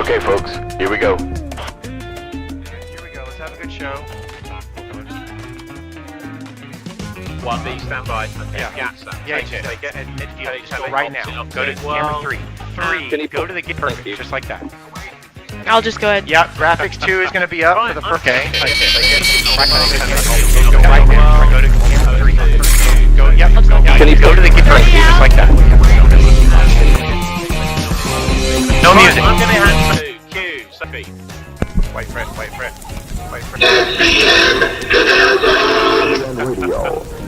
Okay, folks, here we go. Here we go. Let's have a good show. 1B, stand by. Yeah. Yacht, stand. Yeah, Take it. take it. And Take just go it. right now. Go to camera 3. 3. Go to the gate. Perfect. Just like that. I'll just go ahead. Yeah, graphics 2 is going to be up for the first. Okay. Take it. Go right now. Go to camera 3. Go. Yep. Go to the gate. Perfect. Just like that. No music. I'm going to hand to Q. Sophie. Wait for it. Wait for it. Wait for it.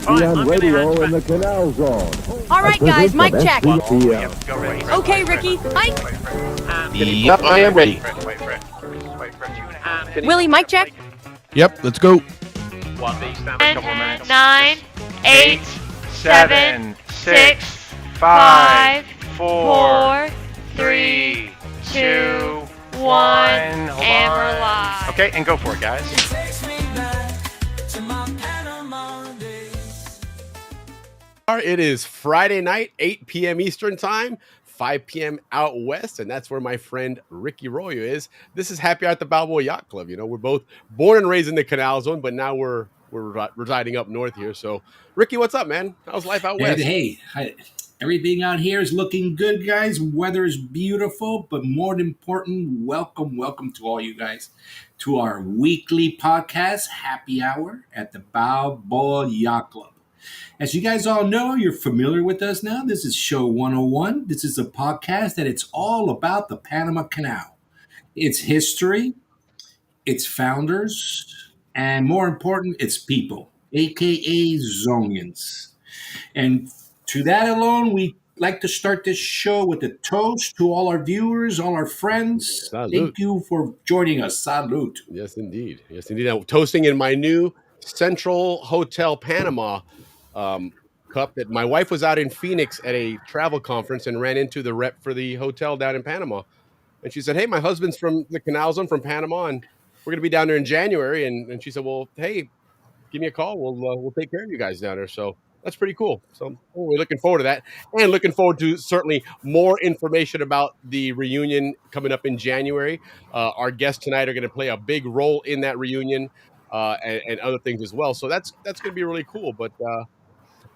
On radio in the Canal Zone. All right, guys, mic check. Go ready. Okay, Ricky, mic. Yep, I am ready. Wait for it. Wait for it. Willie, mic check. Yep, let's go. 1B, stand by. 10, 9, 8, 7, 6, 5, 4, 3, 2, 1, and we're live. Okay, and go for it, guys. It is Friday night, 8 p.m. Eastern Time, 5 p.m. out west, and that's where my friend Ricky Royo is. This is Happy Hour at the Balboa Yacht Club. You know, we're both born and raised in the Canal Zone, but now we're residing up north here. So, Ricky, what's up, man? How's life out west? Hey, everything out here is looking good, guys. Weather is beautiful, but more important, welcome to all you guys to our weekly podcast, Happy Hour at the Balboa Yacht Club. As you guys all know, you're familiar with us now. This is Show 101. This is a podcast that it's all about the Panama Canal, its history, its founders, and more important, its people, aka Zonians. And to that alone, we like to start this show with a toast to all our viewers, all our friends. Salud. Thank you for joining us. Salute. Yes, indeed. Yes, indeed. I'm toasting in my new Central Hotel Panama cup that my wife was out in Phoenix at a travel conference and ran into the rep for the hotel down in Panama. And she said, hey, my husband's from the Canal Zone from Panama, and we're going to be down there in January. And she said, well, hey, give me a call. We'll take care of you guys down there. So that's pretty cool. So we're looking forward to that, and looking forward to certainly more information about the reunion coming up in January. Our guests tonight are going to play a big role in that reunion and other things as well. So that's going to be really cool. But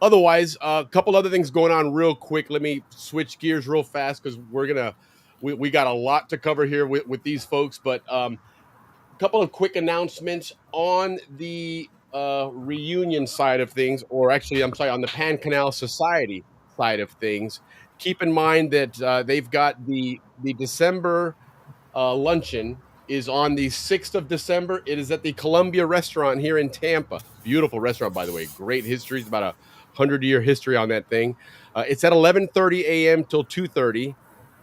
otherwise, a couple other things going on real quick. Let me switch gears real fast because we got a lot to cover here with these folks. But a couple of quick announcements on the reunion side of things, or actually, I'm sorry, on the Pan Canal Society side of things. Keep in mind that they've got the December luncheon is on the 6th of December. It is at the Columbia Restaurant here in Tampa. Beautiful restaurant, by the way. Great history. It's about 100-year history on that thing. It's at 11:30 a.m. till 2:30.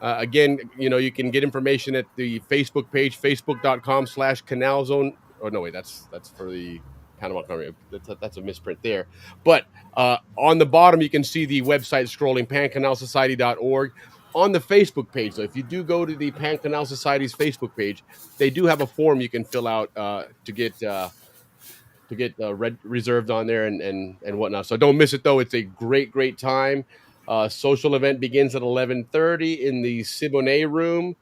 Again, you know, you can get information at the Facebook page, facebook.com/Canal Zone. Oh, no, wait, that's for the Panama Canal. That's a misprint there. But on the bottom, you can see the website scrolling, pancanalsociety.org. On the Facebook page, so if you do go to the Pan Canal Society's Facebook page, they do have a form you can fill out to get reserved on there and whatnot. So don't miss it, though. It's a great time. Social event begins at 11:30 in the Siboney room.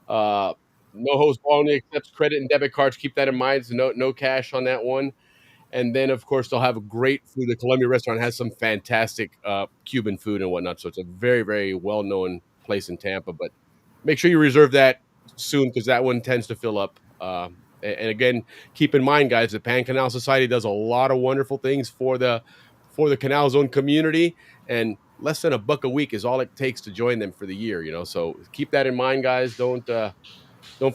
No host only accepts credit and debit cards. Keep that in mind. So no cash on that one. And then, of course, they'll have a great food. The Columbia Restaurant has some fantastic Cuban food and whatnot. So it's a very, very well-known place in Tampa. But make sure you reserve that soon because that one tends to fill up. And again, keep in mind, guys, the Pan Canal Society does a lot of wonderful things for the Canal Zone community. And less than $1 a week is all it takes to join them for the year, you know. So keep that in mind, guys. Don't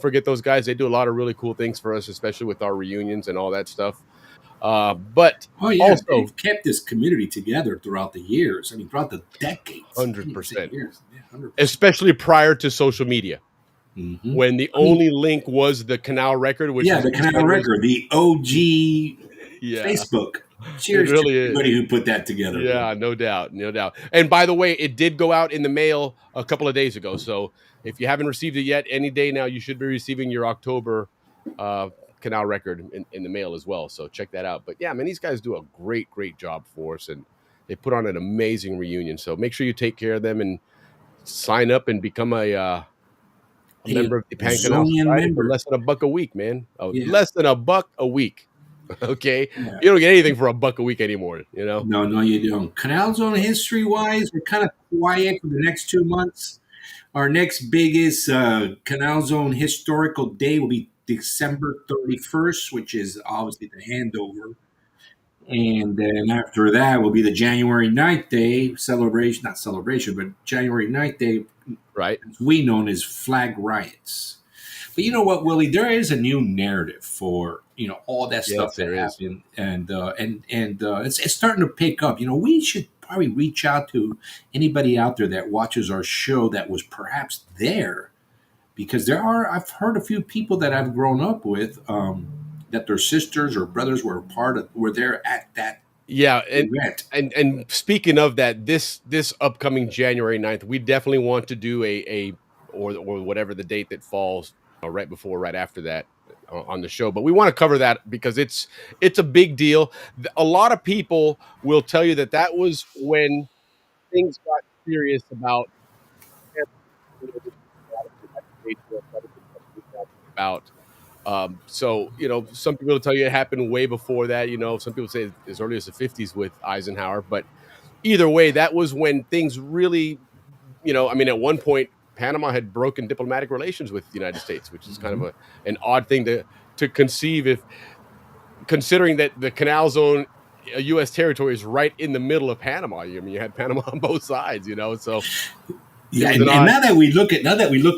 forget those guys. They do a lot of really cool things for us, especially with our reunions and all that stuff. But also, they've kept this community together throughout the years. I mean, throughout the decades. 100%. Yeah, 100%. Especially prior to social media, when the only link was the Canal Record. Which the Canal Record, the OG Facebook. Cheers to everybody who put that together. Yeah, no doubt. And by the way, it did go out in the mail a couple of days ago. So if you haven't received it yet, any day now, you should be receiving your October Canal Record in the mail as well. So check that out. But yeah, man, these guys do a great job for us, and they put on an amazing reunion. So make sure you take care of them and sign up and become a a member of the Pan Canal Zonian Society for member. less than $1 a week, man. Oh, Yeah. less than $1 a week. Okay, Yeah. you don't get anything for $1 a week anymore. You know. No, you don't. Canal Zone history wise, we're kind of quiet for the next 2 months. Our next biggest Canal Zone historical day will be December 31st, which is obviously the handover. And then after that will be the January 9th day celebration, not celebration, but January 9th day, Right. we known as flag riots. But you know what, Willie? There is a new narrative for all that Yes, stuff that there is. happened, and it's starting to pick up. We should probably reach out to anybody out there that watches our show that was perhaps there, because I've heard a few people that I've grown up with that their sisters or brothers were there at that Yeah, event. and speaking of that, this upcoming January 9th, we definitely want to do or whatever the date that falls right before, right after that on the show. But we want to cover that because it's a big deal. A lot of people will tell you that was when things got serious about. So some people will tell you it happened way before that. Some people say as early as the 50s with Eisenhower, but either way, that was when things really, I mean, at one point, Panama had broken diplomatic relations with the United States, which is kind of an odd thing to conceive, considering that the Canal Zone, U.S. territory, is right in the middle of Panama. I mean, you had Panama on both sides, so. Yeah, and now that we look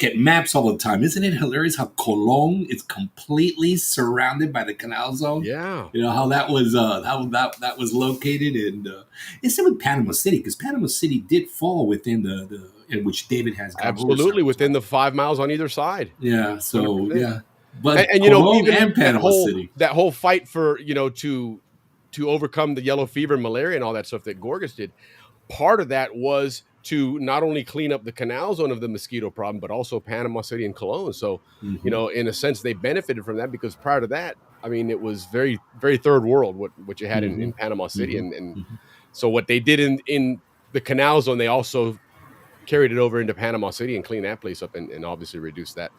at maps all the time, isn't it hilarious how Colón is completely surrounded by the Canal Zone? Yeah, how that was that was located, and it's same with Panama City, because Panama City did fall within the in which David has gone absolutely within the 5 miles on either side. Yeah, so 100%. yeah, but and Colón even and Panama City, that whole fight for to overcome the yellow fever and malaria and all that stuff that Gorgas did. Part of that was to not only clean up the Canal Zone of the mosquito problem, but also Panama City and Colón. So, in a sense, they benefited from that, because prior to that, I mean, it was very, very third world what you had in Panama City. And so what they did in the Canal Zone, they also carried it over into Panama City and cleaned that place up and obviously reduced that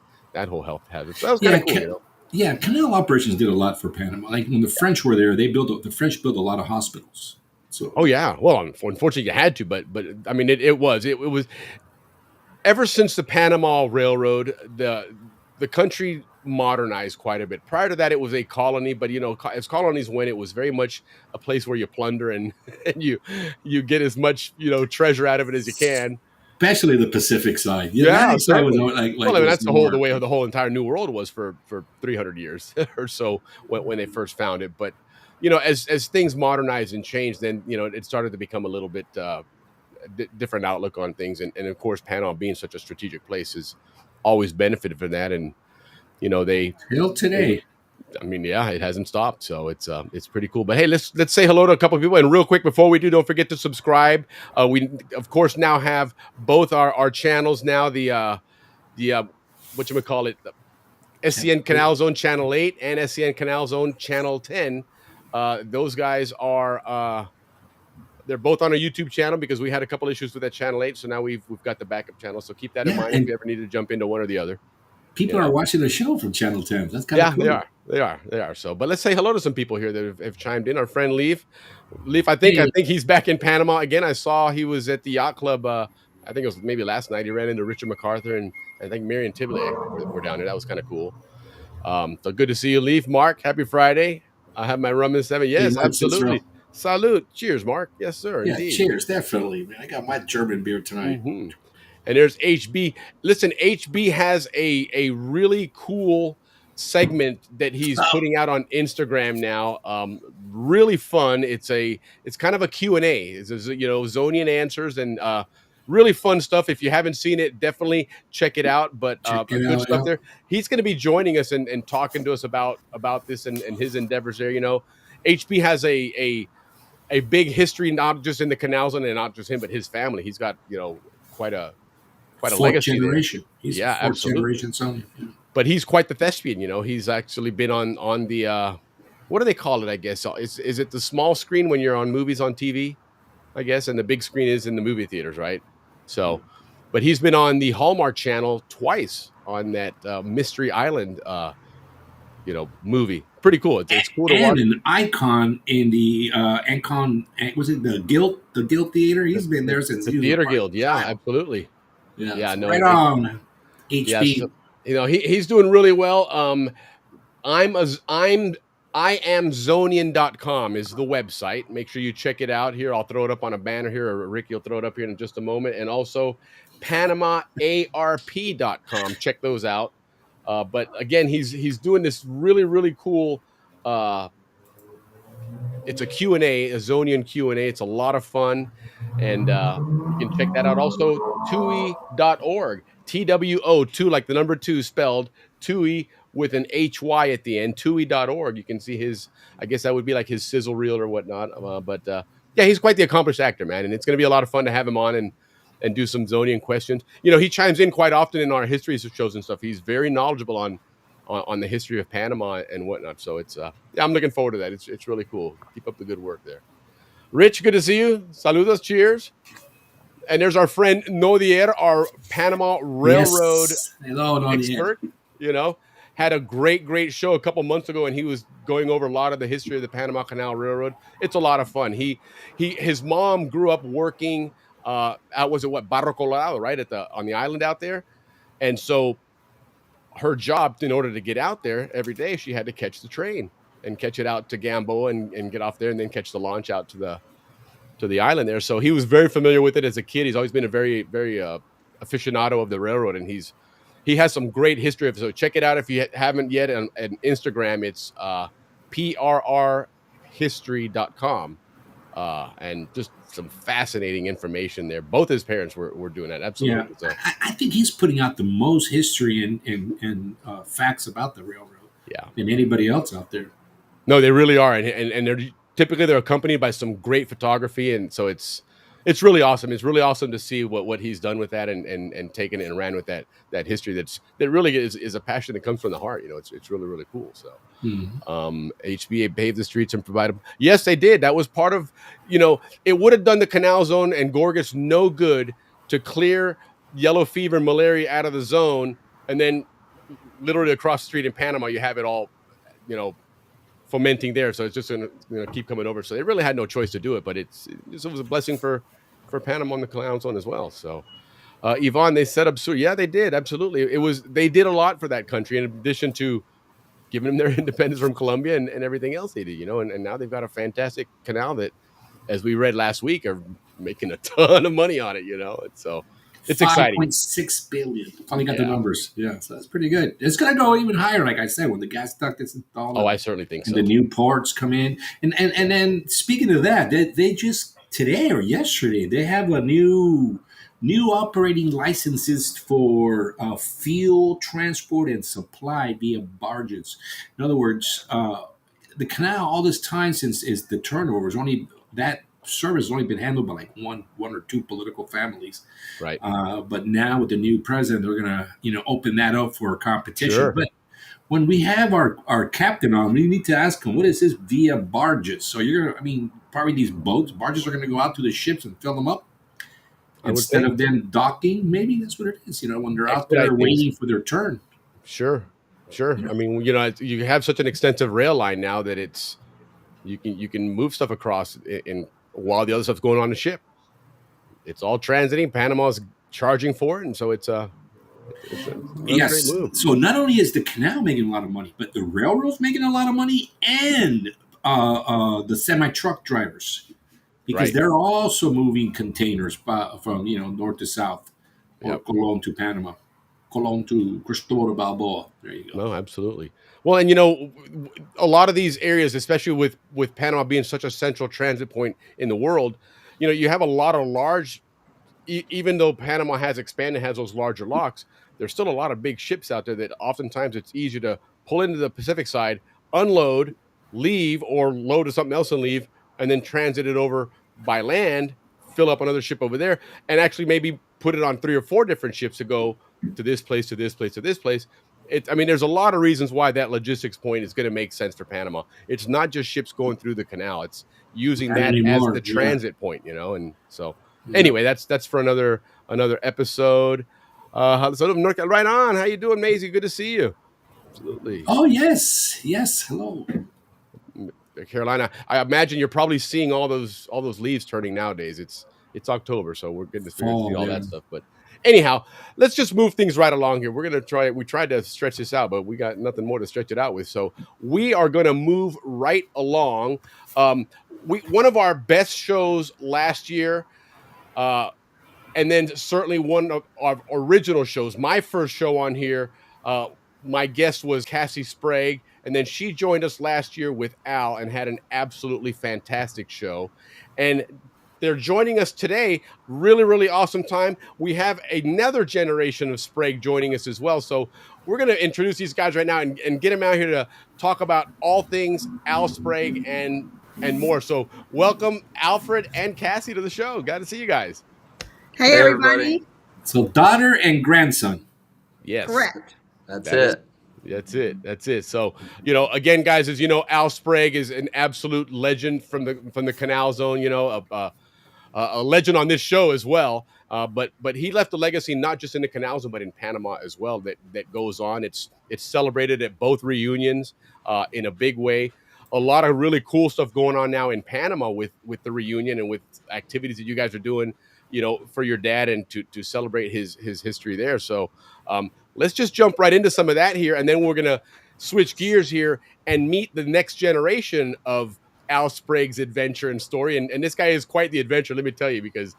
whole health hazard. So that was kind of cool, Yeah, canal operations did a lot for Panama. Like when the French were there, the French built a lot of hospitals. So, oh yeah, well, unfortunately you had to, but I mean it was ever since the Panama Railroad, the country modernized quite a bit. Prior to that, it was a colony, but as colonies went, it was very much a place where you plunder and you get as much treasure out of it as you can. Especially the Pacific side. Yeah, exactly. Well, I mean, that's the way the whole entire New World was for 300 years or so when they first found it. But as things modernized and changed, then it started to become a little bit different outlook on things, and of course, Panama being such a strategic place has always benefited from that, and they till today. I mean, yeah, it hasn't stopped, so it's pretty cool. But hey, let's say hello to a couple of people, and real quick before we do, don't forget to subscribe. We of course now have both our channels now. The whatchamacallit, the SCN Canal Zone Channel 8 and SCN Canal Zone Channel 10. Those guys are they're both on our YouTube channel, because we had a couple issues with that Channel 8, so now we've got the backup channel. So keep that in mind if you ever need to jump into one or the other. People are watching the show from Channel 10. That's kind of cool. They are. So, but let's say hello to some people here that have chimed in. Our friend Leaf, I think he's back in Panama again. I saw he was at the Yacht Club. I think it was maybe last night. He ran into Richard MacArthur and I think Marion Tibley were down there. That was kind of cool. So good to see you, Leaf. Mark, happy Friday. I have my rum in 7. Yes, absolutely. Salute. Cheers, Mark. Yes, sir. Yeah, indeed. Cheers. Definitely, man. I got my German beer tonight. Mm-hmm. And there's HB. Listen, HB has a really cool segment that he's putting out on Instagram now. Really fun. It's kind of a Q&A. It's Zonian answers and really fun stuff. If you haven't seen it, definitely check it out. But good stuff there. He's going to be joining us and talking to us about this and his endeavors there. HB has a big history, not just in the Canal Zone and not just him, but his family. He's got quite a legacy generation. there. He's yeah, fourth absolutely. Generation son. Yeah. But he's quite the thespian. He's actually been on the what do they call it? I guess is it the small screen when you're on movies on TV? I guess, and the big screen is in the movie theaters, right? So but he's been on the Hallmark Channel twice on that Mystery Island, movie. Pretty cool. It's cool to And watch. an icon in the Ancon, was it the Guild Theater? He's been there since The he was a Theater part of Guild. the Yeah, child. absolutely. Yeah, so No, right on. HB. so, he's doing really well. I am Zonian.com is the website. Make sure you check it out here. I'll throw it up on a banner here, or Ricky will throw it up here in just a moment. And also PanamaARP.com. Check those out. But again, he's doing this really, really cool. It's a Q&A, a Zonian Q&A. It's a lot of fun. And you can check that out. Also, TUI.org. TWO, two, like the number two spelled, TUI with an HY at the end, TUI.org. You can see his, I guess that would be like his sizzle reel or whatnot. But yeah, he's quite the accomplished actor, man. And it's going to be a lot of fun to have him on and do some Zonian questions. He chimes in quite often in our history shows and stuff. He's very knowledgeable on the history of Panama and whatnot. So it's I'm looking forward to that. It's really cool. Keep up the good work there. Rich, good to see you. Saludos, cheers. And there's our friend Nodier, our Panama Railroad Hello, Nodier. expert. Had a great show a couple months ago, and he was going over a lot of the history of the Panama Canal Railroad. It's a lot of fun. His mom grew up working out Barro Colorado, right on the island out there, and so her job, in order to get out there every day, she had to catch the train and catch it out to Gamboa and get off there and then catch the launch out to the island there. So he was very familiar with it as a kid. He's always been a very, very aficionado of the railroad, and he has some great history of it. So check it out if you haven't yet on Instagram. It's prrhistory.com. And just some fascinating information there. Both his parents were doing that. Absolutely. Yeah, So, I think he's putting out the most history and facts about the railroad. Yeah, than anybody else out there. No, they really are, and they're accompanied by some great photography, and so it's really awesome. It's really awesome to see what he's done with that and taken it and ran with that history that really is a passion that comes from the heart. It's really, really cool. So. HBA paved the streets and provided. Yes, they did. That was part of, it would have done the Canal Zone and Gorgas no good to clear yellow fever and malaria out of the zone. And then literally across the street in Panama, you have it all, fomenting there. So it's just going to keep coming over. So they really had no choice to do it, but it was a blessing for Panama on the Canal Zone as well. So Yvonne, they set up. Yeah, they did. Absolutely. They did a lot for that country in addition to giving them their independence from Colombia and everything else they did, and now they've got a fantastic canal that, as we read last week, are making a ton of money on it, so it's exciting. 5.6 billion. Finally got the numbers. Yeah, so that's pretty good. It's going to go even higher, like I said, when the gas duct gets installed. Oh, I certainly think so. And the new ports come in. And then speaking of that, they just today or yesterday, they have a new operating licenses for fuel transport and supply via barges. In other words, the canal all this time since is the turnover is only that service has only been handled by like one or two political families. Right. But now with the new president, they're gonna open that up for competition. Sure. But when we have our captain on, we need to ask him what is this via barges. So probably these barges are gonna go out to the ships and fill them up. Instead of them docking, maybe that's what it is. When they're out there waiting for their turn. Sure. You have such an extensive rail line now that you can move stuff across in while the other stuff's going on the ship. It's all transiting. Panama's charging for it, and so it's a great move. So not only is the canal making a lot of money, but the railroad's making a lot of money, and the semi-truck drivers. Because they're also moving containers from north to south, or Colón to Panama, Colón to Cristobal Balboa. There you go. No, absolutely. Well, and a lot of these areas, especially with Panama being such a central transit point in the world, you have a lot of large. Even though Panama has expanded, has those larger locks, there's still a lot of big ships out there that oftentimes it's easier to pull into the Pacific side, unload, leave, or load to something else and leave, and then transit it over by land, fill up another ship over there, and actually maybe put it on 3 or 4 different ships to go to this place, to this place, to this place. There's a lot of reasons why that logistics point is going to make sense for Panama. It's not just ships going through the canal. It's using that as the transit point, and so anyway, that's for another another episode. So North Carolina, right on. How you doing, Maisie? Good to see you. Absolutely. Oh yes, yes. Hello. Carolina, I imagine you're probably seeing all those leaves turning nowadays. It's October, so we're getting to see Fall, all yeah. that stuff. But anyhow, let's just move things right along here. We're gonna try. We tried to stretch this out, but we got nothing more to stretch it out with. So we are gonna move right along. One of our best shows last year. And then certainly one of our original shows. My first show on here, my guest was Cassie Sprague, and then she joined us last year with Al and had an absolutely fantastic show. And they're joining us today. Really, really awesome time. We have another generation of Sprague joining us as well. So we're going to introduce these guys right now and get them out here to talk about all things Al Sprague and more. So welcome Alfred and Cassie to the show. Got to see you guys. Hey, everybody. So daughter and grandson. Yes. Correct. That's it. That's it. So, again, guys, as you know, Al Sprague is an absolute legend from the Canal Zone, a legend on this show as well. But he left a legacy not just in the Canal Zone, but in Panama as well that goes on. It's celebrated at both reunions in a big way. A lot of really cool stuff going on now in Panama with the reunion and with activities that you guys are doing, for your dad and to celebrate his history there. So let's just jump right into some of that here. And then we're going to switch gears here and meet the next generation of Al Sprague's adventure and story. And this guy is quite the adventure, let me tell you, because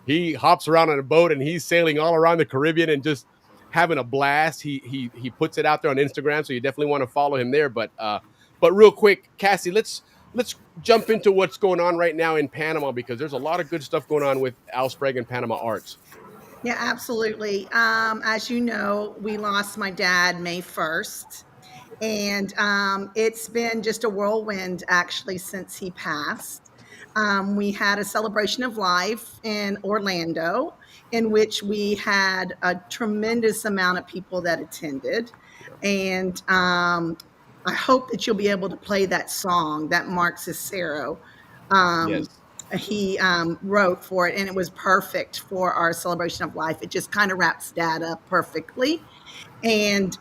he hops around on a boat and he's sailing all around the Caribbean and just having a blast. He puts it out there on Instagram, so you definitely want to follow him there. But real quick, Cassie, let's jump into what's going on right now in Panama, because there's a lot of good stuff going on with Al Sprague and Panama Arts. Yeah, absolutely. As you know, we lost my dad May 1st. And it's been just a whirlwind, actually, since he passed. We had a celebration of life in Orlando, in which we had a tremendous amount of people that attended. And I hope that you'll be able to play that song that Mark Cicero Yes. he wrote for it, and it was perfect for our celebration of life. It just kind of wraps Dad up perfectly. And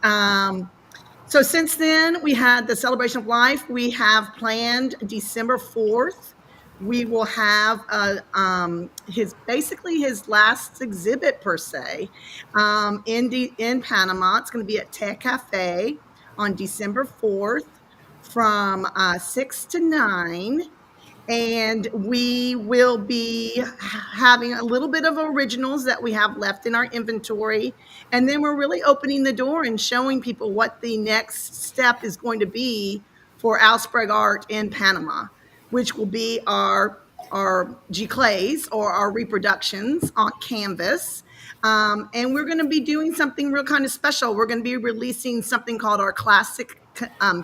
so since then, we had the celebration of life. We have planned December 4th. We will have his last exhibit per se in Panama. It's going to be at Te Cafe on December 4th from 6 to 9. And we will be having a little bit of originals that we have left in our inventory. And then we're really opening the door and showing people what the next step is going to be for Al Sprague Art in Panama, which will be our giclées or our reproductions on canvas. And we're going to be doing something real kind of special. We're going to be releasing something called our classic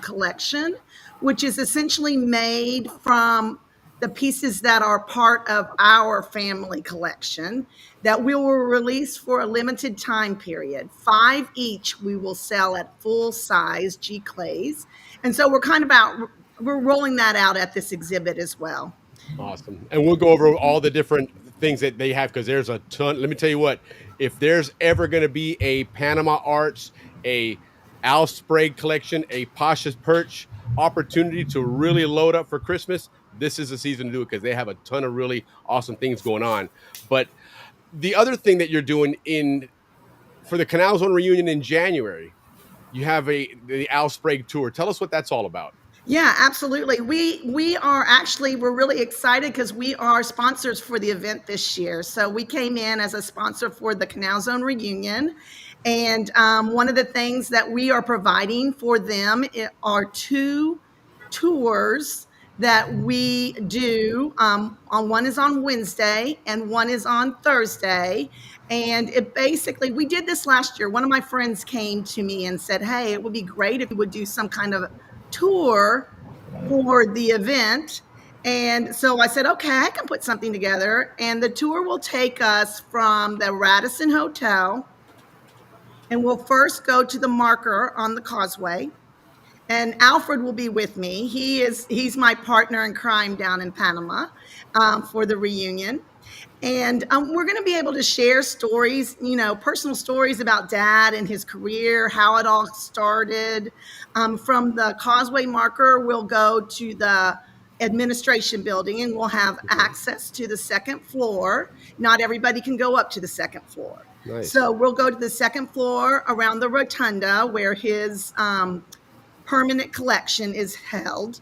collection, which is essentially made from the pieces that are part of our family collection that we will release for a limited time period. 5 each we will sell at full size giclées. And so we're rolling that out at this exhibit as well. Awesome. And we'll go over all the different things that they have, because there's a ton. Let me tell you what, if there's ever going to be a Panama Arts, a Al Sprague collection, a Pasha's Perch opportunity to really load up for Christmas, this is the season to do it, because they have a ton of really awesome things going on. But the other thing that you're doing for the Canal Zone reunion in January, you have the Al Sprague tour. Tell us what that's all about. Yeah, absolutely. We're really excited because we are sponsors for the event this year. So we came in as a sponsor for the Canal Zone reunion. And one of the things that we are providing for them are 2 tours that we do. One is on Wednesday and one is on Thursday. And we did this last year. One of my friends came to me and said, hey, it would be great if we would do some kind of tour for the event. And so I said, okay, I can put something together. And the tour will take us from the Radisson Hotel, and we'll first go to the marker on the causeway. And Alfred will be with me. He's my partner in crime down in Panama for the reunion. And we're going to be able to share stories, personal stories about Dad and his career, how it all started. From the Causeway Marker, we'll go to the administration building and we'll have access to the second floor. Not everybody can go up to the second floor. Nice. So we'll go to the second floor around the rotunda where his permanent collection is held.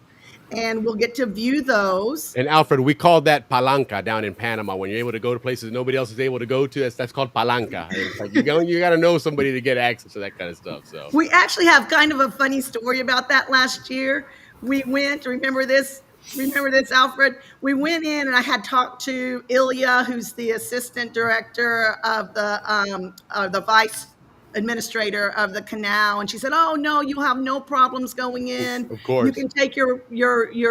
And we'll get to view those. And Alfred, we call that palanca down in Panama. When you're able to go to places nobody else is able to go to, that's called palanca. And it's like you got to know somebody to get access to that kind of stuff. So we actually have kind of a funny story about that last year. We went, remember this, Alfred? We went in and I had talked to Ilya, who's the assistant director of the vice administrator of the Canal, and she said, "Oh no, you'll have no problems going in. Of course, you can take your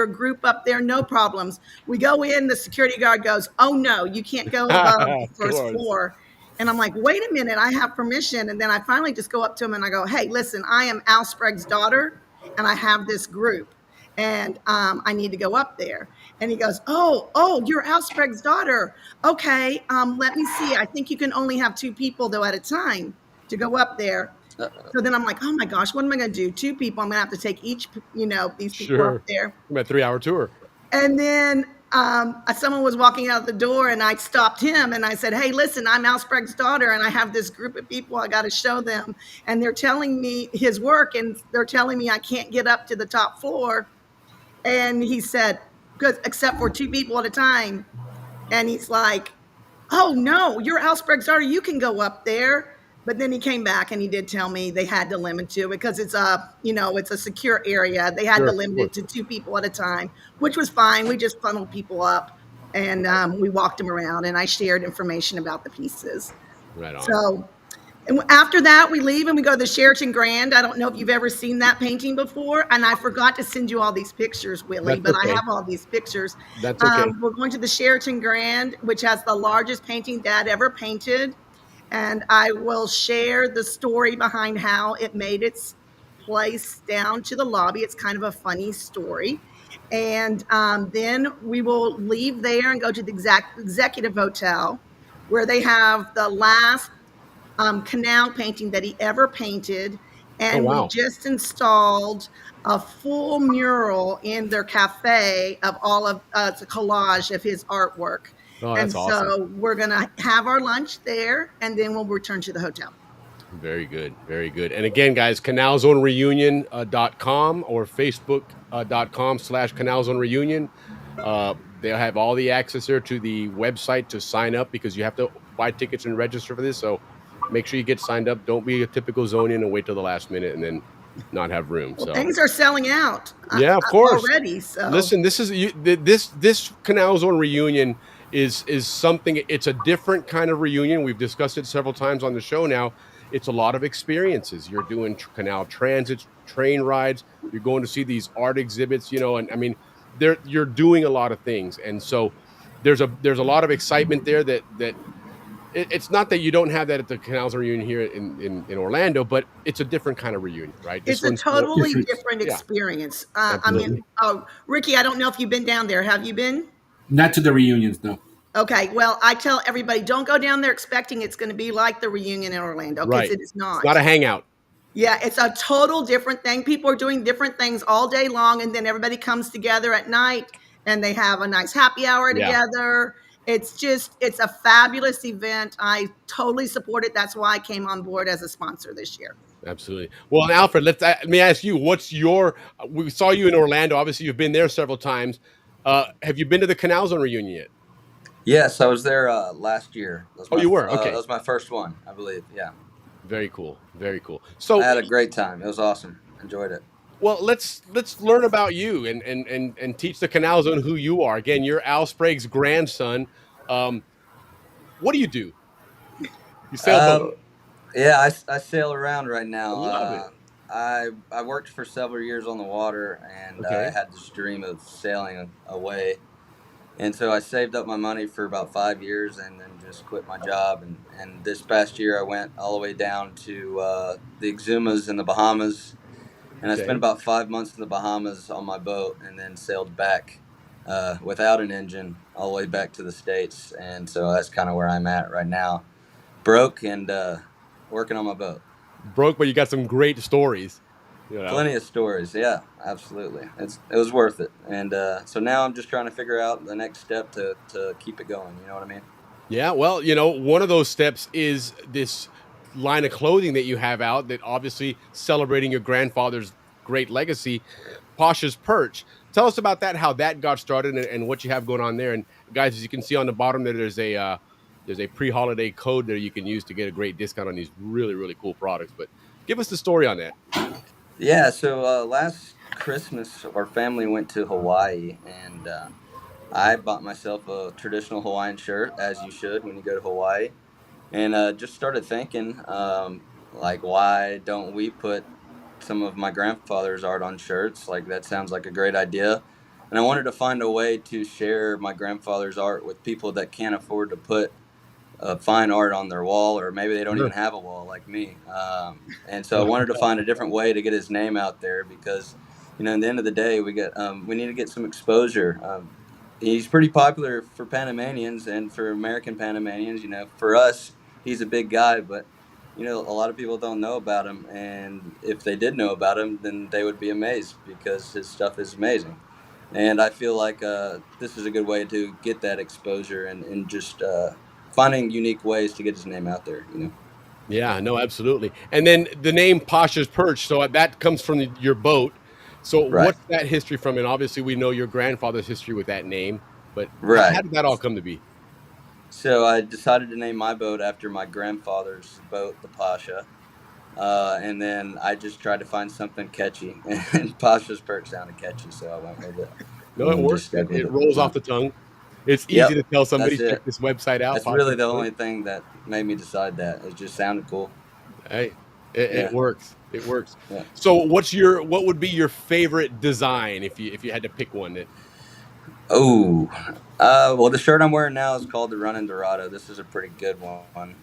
group up there, no problems." We go in, the security guard goes, "Oh no, you can't go above the first floor." And I'm like, "Wait a minute, I have permission." And then I finally just go up to him and I go, "Hey, listen, I am Al Sprague's daughter, and I have this group, and I need to go up there." And he goes, "Oh, you're Al Sprague's daughter. Okay, let me see. I think you can only have 2 people though at a time to go up there." So then I'm like, "Oh my gosh, what am I going to do? 2 people. I'm going to have to take each, these people up there." About a 3-hour tour. And then someone was walking out the door and I stopped him and I said, "Hey, listen, I'm Al Sprague's daughter and I have this group of people I got to show them. And they're telling me his work and they're telling me I can't get up to the top floor." And he said, "Good, except for 2 people at a time." And he's like, "Oh no, you're Al Sprague's daughter. You can go up there." But then he came back and he did tell me they had to limit to, because it's a secure area. They had to limit it to 2 people at a time, which was fine. We just funneled people up and we walked them around and I shared information about the pieces. Right on. So and after that, we leave and we go to the Sheraton Grand. I don't know if you've ever seen that painting before. And I forgot to send you all these pictures, Willie, but I have all these pictures. That's okay. We're going to the Sheraton Grand, which has the largest painting Dad ever painted. And I will share the story behind how it made its place down to the lobby. It's kind of a funny story. And then we will leave there and go to the executive hotel where they have the last Canal painting that he ever painted. And we just installed a full mural in their cafe of all of it's a collage of his artwork. Oh, that's awesome. So we're going to have our lunch there and then we'll return to the hotel. Very good. Very good. And again, guys, canalzonereunion.com or facebook.com/canalzonereunion. They'll have all the access there to the website to sign up, because you have to buy tickets and register for this. So make sure you get signed up. Don't be a typical Zonian and wait till the last minute and then not have room. Well, so things are selling out. Yeah, of course. Already. So listen, this Canal Zone reunion is something. It's a different kind of reunion. We've discussed it several times on the show now. It's a lot of experiences. You're doing canal transits, train rides. You're going to see these art exhibits, and I mean, you're doing a lot of things. And so there's a lot of excitement there that it's not that you don't have that at the Canal Zone reunion here in Orlando, but it's a different kind of reunion, right? It's a totally different experience. I mean, Ricky, I don't know if you've been down there. Have you been? Not to the reunions, no. Okay, well, I tell everybody, don't go down there expecting it's going to be like the reunion in Orlando, because it is not. It's not a hangout. Yeah, it's a total different thing. People are doing different things all day long, and then everybody comes together at night, and they have a nice happy hour together. It's a fabulous event. I totally support it. That's why I came on board as a sponsor this year. Absolutely. Well, Alfred, let me ask you, we saw you in Orlando. Obviously, you've been there several times. Have you been to the Canal Zone reunion yet? Yes, I was there last year. You were? Okay. That was my first one, I believe. Yeah. Very cool. Very cool. So I had a great time. It was awesome. Enjoyed it. Well, let's learn about you and teach the Canal Zone who you are. Again, you're Al Sprague's grandson. What do you do? You sail boat? Yeah, I sail around right now. I love it. I worked for several years on the water, and I had this dream of sailing away. And so I saved up my money for about 5 years and then just quit my job. And this past year I went all the way down to the Exumas in the Bahamas. And I spent about 5 months in the Bahamas on my boat and then sailed back without an engine all the way back to the States. And so that's kind of where I'm at right now. Broke and working on my boat. Broke, but you got some great stories. You know? Plenty of stories. Yeah, absolutely. It was worth it. And so now I'm just trying to figure out the next step to keep it going. You know what I mean? Yeah, well, you know, one of those steps is this line of clothing that you have out that obviously celebrating your grandfather's great legacy, Pasha's Perch. Tell us about that, how that got started, and what you have going on there. And guys, as you can see on the bottom there, there's a pre-holiday code there you can use to get a great discount on these really, really cool products. But give us the story on that. Yeah, so last Christmas, our family went to Hawaii, and I bought myself a traditional Hawaiian shirt, as you should when you go to Hawaii, and just started thinking, like, why don't we put some of my grandfather's art on shirts? Like, that sounds like a great idea. And I wanted to find a way to share my grandfather's art with people that can't afford to put fine art on their wall, or maybe they don't even have a wall like me. And so I wanted to find a different way to get his name out there because, you know, at the end of the day, we need to get some exposure. He's pretty popular for Panamanians and for American Panamanians. You know, for us, he's a big guy, but you know, a lot of people don't know about him. And if they did know about him, then they would be amazed because his stuff is amazing. And I feel like this is a good way to get that exposure and just finding unique ways to get his name out there, you know. Yeah, no, absolutely. And then the name Pasha's Perch, so that comes from your boat. So Right. what's that history from? And obviously we know your grandfather's history with that name, but Right. how did that all come to be? So I decided to name my boat after my grandfather's boat, the Pasha. And then I just tried to find something catchy, and Pasha's Perch sounded catchy, so I went with it. No, it And works. just stuck with It rolls off the tongue. It's easy Yep, to tell somebody, that's check it. this website out. That's really the only thing that made me decide that. It just sounded cool. Hey, Yeah. it works. It works. Yeah. So what would be your favorite design if you had to pick one? That Oh, well, the shirt I'm wearing now is called the Running Dorado. This is a pretty good one.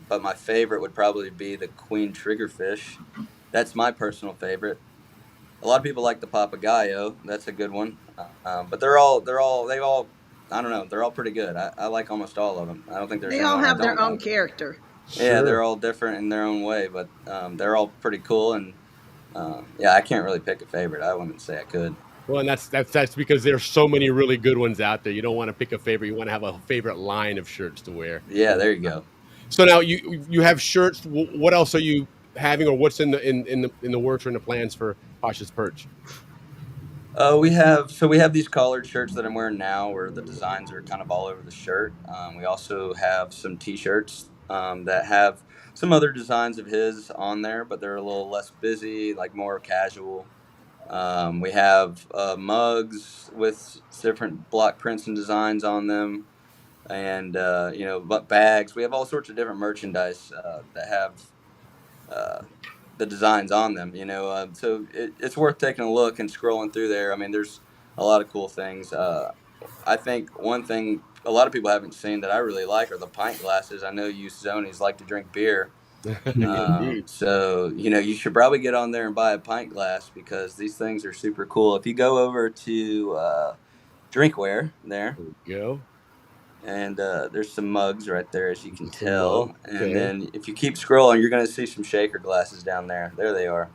But my favorite would probably be the Queen Triggerfish. That's my personal favorite. A lot of people like the Papagayo. That's a good one. But they've all, I don't know, they're all pretty good. I like almost all of them. I don't think there's They all anyone I have their don't own like. character. Yeah, they're all different in their own way, but they're all pretty cool. And yeah, I can't really pick a favorite. I wouldn't say I could. Well, and that's because there's so many really good ones out there. You don't want to pick a favorite. You want to have a favorite line of shirts to wear. Yeah, there you go. So now you have shirts. What else are you having, or what's in the works or in the plans for Pasha's Perch? We have these collared shirts that I'm wearing now, where the designs are kind of all over the shirt. We also have some T-shirts that have some other designs of his on there, but they're a little less busy, like more casual. We have mugs with different block prints and designs on them, and bags. We have all sorts of different merchandise that have the designs on them. So it's worth taking a look and scrolling through there. I mean, there's a lot of cool things. I think one thing a lot of people haven't seen that I really like are the pint glasses. I know you Zonians like to drink beer. So, you should probably get on there and buy a pint glass because these things are super cool. If you go over to Drinkware there. There we go. And there's some mugs right there, as you can tell. And then if you keep scrolling, you're going to see some shaker glasses down there. There they are.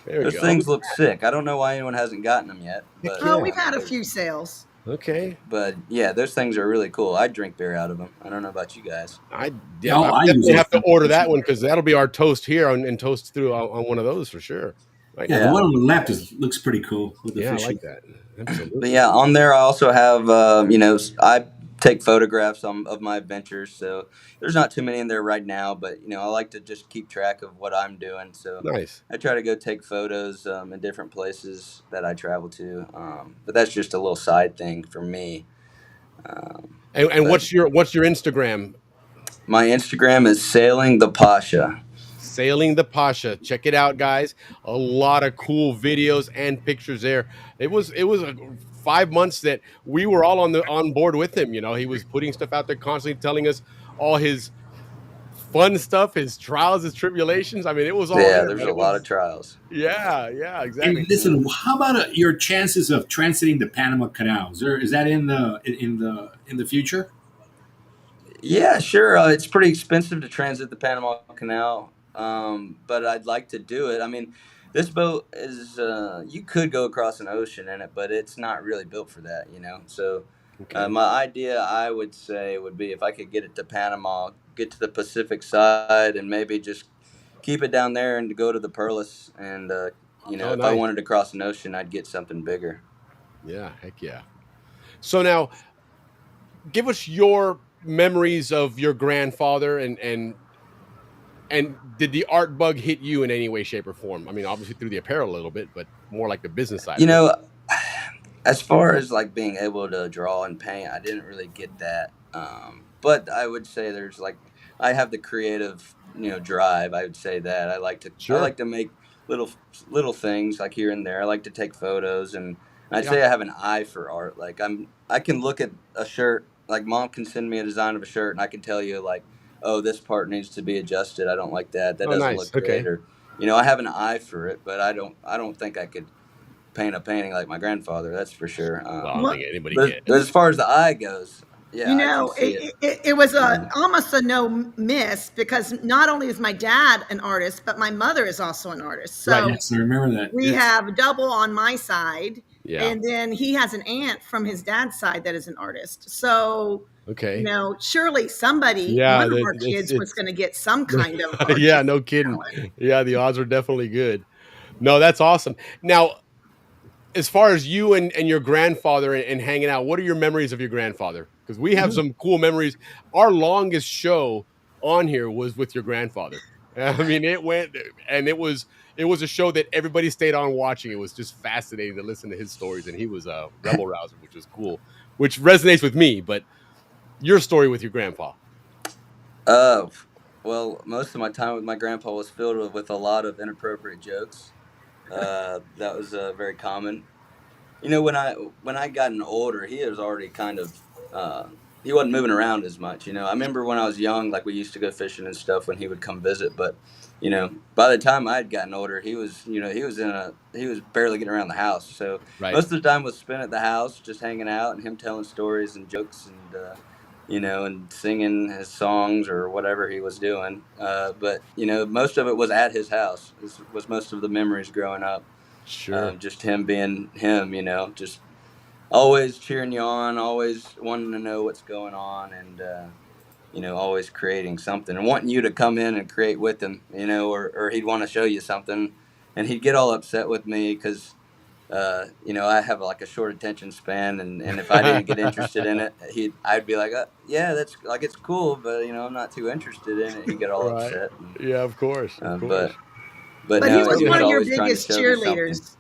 Those things look sick. I don't know why anyone hasn't gotten them yet. But, we've had a few sales. Okay. But yeah, those things are really cool. I drink beer out of them. I don't know about you guys. I definitely have to order that one because that'll be our toast here and toast through on one of those for sure. Right? Yeah, the one on the left looks pretty cool. With the I fishing. like that. Absolutely. But yeah, on there I also have, I take photographs of my adventures. So there's not too many in there right now, but I like to just keep track of what I'm doing. So nice. I try to go take photos in different places that I travel to. But that's just a little side thing for me. And what's your Instagram? My Instagram is Sailing the Pasha. Sailing the Pasha. Check it out, guys. A lot of cool videos and pictures there. It was 5 months that we were all on board with him. He was putting stuff out there, constantly telling us all his fun stuff, his trials, his tribulations. I mean, it was all Yeah, there, there's man. a It lot was- of trials. Yeah, exactly. And listen, how about your chances of transiting the Panama Canal? Is that in the future? Yeah, sure. It's pretty expensive to transit the Panama Canal, but I'd like to do it. I mean, this boat is, you could go across an ocean in it, but it's not really built for that, you know? So, Okay. my idea, I would say, would be if I could get it to Panama, get to the Pacific side, and maybe just keep it down there and go to the Perlis. And, you know, Oh, if I nice. wanted to cross an ocean, I'd get something bigger. Yeah, heck yeah. So now, give us your memories of your grandfather, and did the art bug hit you in any way, shape, or form? I mean, obviously through the apparel a little bit, but more like the business side You of it. know, as far as like being able to draw and paint, I didn't really get that. But I would say there's like I have the creative, you know, drive. I would say that I Sure. like to make little things like here and there. I like to take photos, and I'd Yeah. say I have an eye for art. Like I can look at a shirt. Like mom can send me a design of a shirt, and I can tell you like, oh, this part needs to be adjusted. I don't like that. That Oh, doesn't nice. look great. Okay. Or you know, I have an eye for it, but I don't think I could paint a painting like my grandfather. That's for sure. Well, I don't think anybody But can. as far as the eye goes, yeah, You I can know, see it. it was almost a no miss because not only is my dad an artist, but my mother is also an artist. So Right. Yes, I remember that. we Yes. have double on my side. Yeah. And then he has an aunt from his dad's side that is an artist. So, Okay. you know, surely somebody, Yeah, one of that- our it's- kids was it's- going to get some kind of Yeah, artistic no kidding. talent. Yeah, the odds are definitely good. No, that's awesome. Now, as far as you and your grandfather and hanging out, what are your memories of your grandfather? Because we have some cool memories. Our longest show on here was with your grandfather. I mean, it went, and it was a show that everybody stayed on watching. It was just fascinating to listen to his stories, and he was a rebel rouser, which was cool, which resonates with me. But your story with your grandpa. Well, most of my time with my grandpa was filled with a lot of inappropriate jokes. That was very common. You know, when I gotten older, he was already kind of he wasn't moving around as much. You know, I remember when I was young, like we used to go fishing and stuff when he would come visit. But you know, by the time I had gotten older, he was he was barely getting around the house. So Right. most of the time was spent at the house, just hanging out and him telling stories and jokes and you know, and singing his songs or whatever he was doing. But you know, most of it was at his house. This was most of the memories growing up. Sure. Just him being him, you know, just always cheering you on, always wanting to know what's going on, and you know, always creating something and wanting you to come in and create with him, you know, or he'd want to show you something, and he'd get all upset with me because you know, I have like a short attention span, and if I didn't get interested in it, I'd be like, yeah, that's like it's cool, but you know, I'm not too interested in it. He'd get all Right. upset. Yeah, of course. Of course. But But no, he was he one of your always trying to biggest show me something. cheerleaders.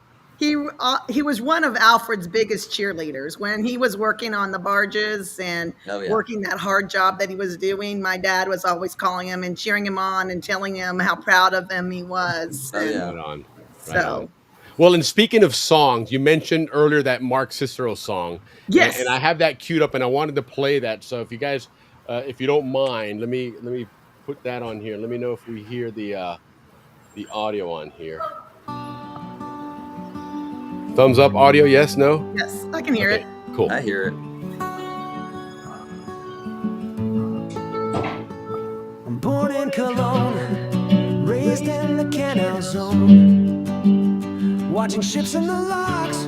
He was one of Alfred's biggest cheerleaders when he was working on the barges and Oh, yeah. working that hard job that he was doing. My dad was always calling him and cheering him on and telling him how proud of him he was. Oh, And yeah. Right on. Right so on. Well, and speaking of songs, you mentioned earlier that Mark Cicero song. Yes. And I have that queued up, and I wanted to play that. So if you guys, if you don't mind, let me put that on here. Let me know if we hear the audio on here. Thumbs up audio, yes, no? yes, I can hear Okay, it. cool. I hear it. I'm born in Cologne, raised in the Canal Zone, watching ships in the locks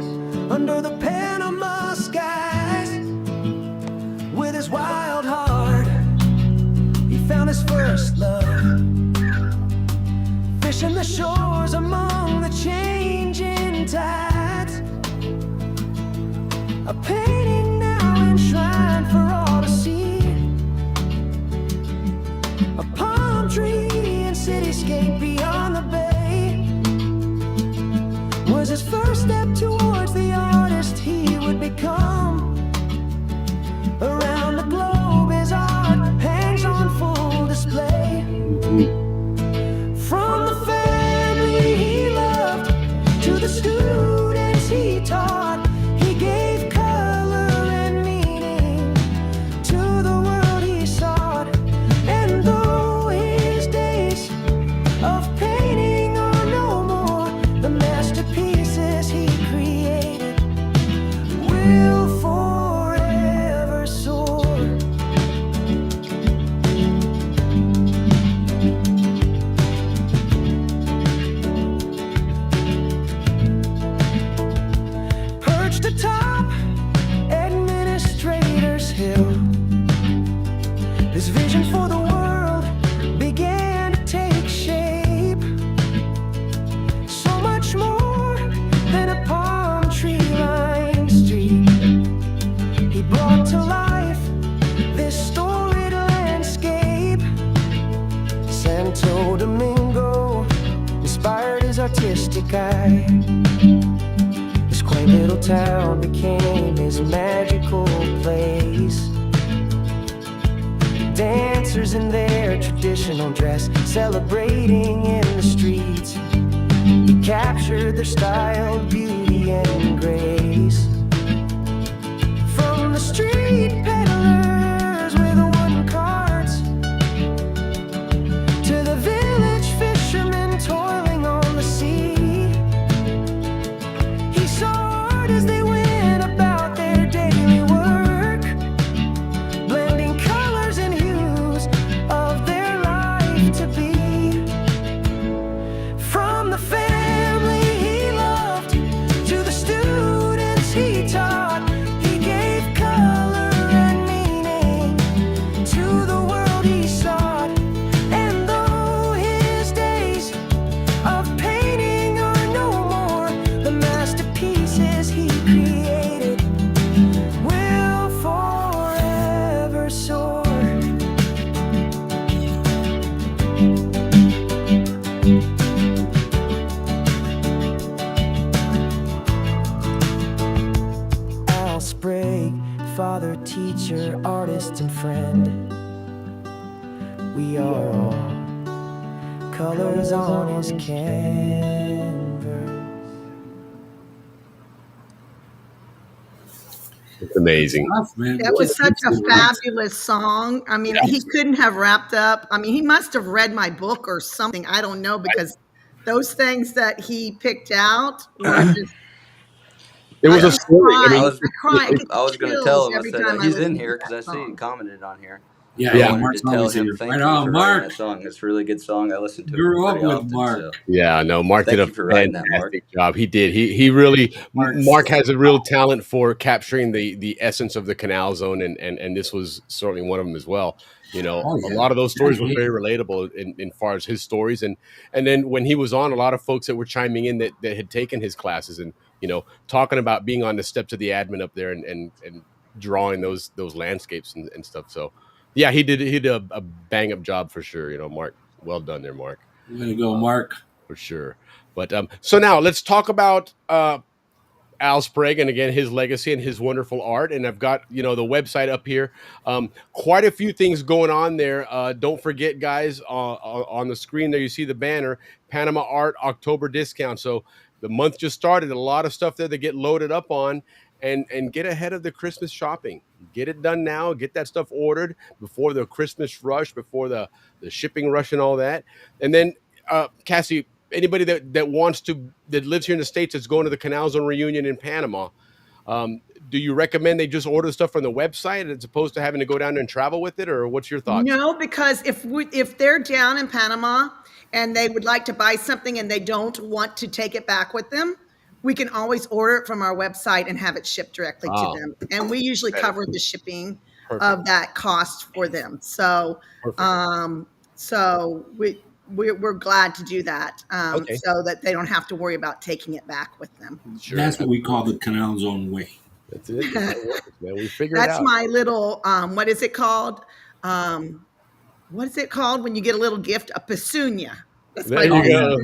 under the Panama skies. With his wild heart, he found his first love, fishing the shores among the changing tides. A painting now enshrined for all to see, a palm tree and cityscape beyond the bay was his first step towards the artist he would become. Around the globe his art hangs on full display. From the family he loved to the students he taught, he gave color and meaning to the world he sought. And though he artistic eye. This quaint little town became his magical place. Dancers in their traditional dress, celebrating in the streets. He captured their style, beauty, and grace. From the street peddlers with wooden carts to the village fishermen toiling on the sea, he saw art as they went about their daily work, blending colors and hues of their life to be. From the family he loved to the students he taught, he gave color and meaning to the world he sought. And though his days of painting are no more, the masterpieces he created will forever soar. Al Sprague, father, teacher, artist, and friend. We are all colors on his canvas. It's amazing. That was such a fabulous song. I mean, he couldn't have wrapped up. I mean, he must have read my book or something. I don't know, because those things that he picked out were just. It was a story. I mean, I was going to tell him. I every said time I he's in listen here to because that I see he song. commented on here. Yeah, I yeah, wanted Mark's to tell always him here. thank Right you on, for Mark. writing that song. It's a really good song. I listen to Grew it up pretty with often. Mark. So. Yeah, no, Mark Thank did a you for writing that, Mark. fantastic job. He did. He really. Mark has a real talent for capturing the essence of the Canal Zone, and this was certainly one of them as well. You know, Oh, a yeah. lot of those stories were Yeah. very relatable in far as his stories, and then when he was on, a lot of folks that were chiming in that had taken his classes, and you know, talking about being on the steps of the admin up there and drawing those landscapes and stuff. So yeah, he did a bang up job for sure. You know, Mark, well done there, Mark. Way to go, Mark. For sure. But so now let's talk about Al Sprague, and again, his legacy and his wonderful art. And I've got, you know, the website up here. Quite a few things going on there. Don't forget, guys, on the screen there, you see the banner, Panama Art October discount. So the month just started. A lot of stuff there to get loaded up on and get ahead of the Christmas shopping. Get it done now. Get that stuff ordered before the Christmas rush, before the shipping rush and all that. And then, Cassie, anybody that wants to, that lives here in the States, that's going to the Canal Zone reunion in Panama, do you recommend they just order stuff from the website as opposed to having to go down there and travel with it, or what's your thoughts? No, because if they're down in Panama and they would like to buy something and they don't want to take it back with them, we can always order it from our website and have it shipped directly to them. And we usually cover the shipping of that cost for them. So, so we're glad to do that, so that they don't have to worry about taking it back with them. Sure. That's what we call the Canal Zone way. That's it. That's how it works, man. We figured it out. That's my little, what is it called? What is it called when you get a little gift? A petunia. That's there you go.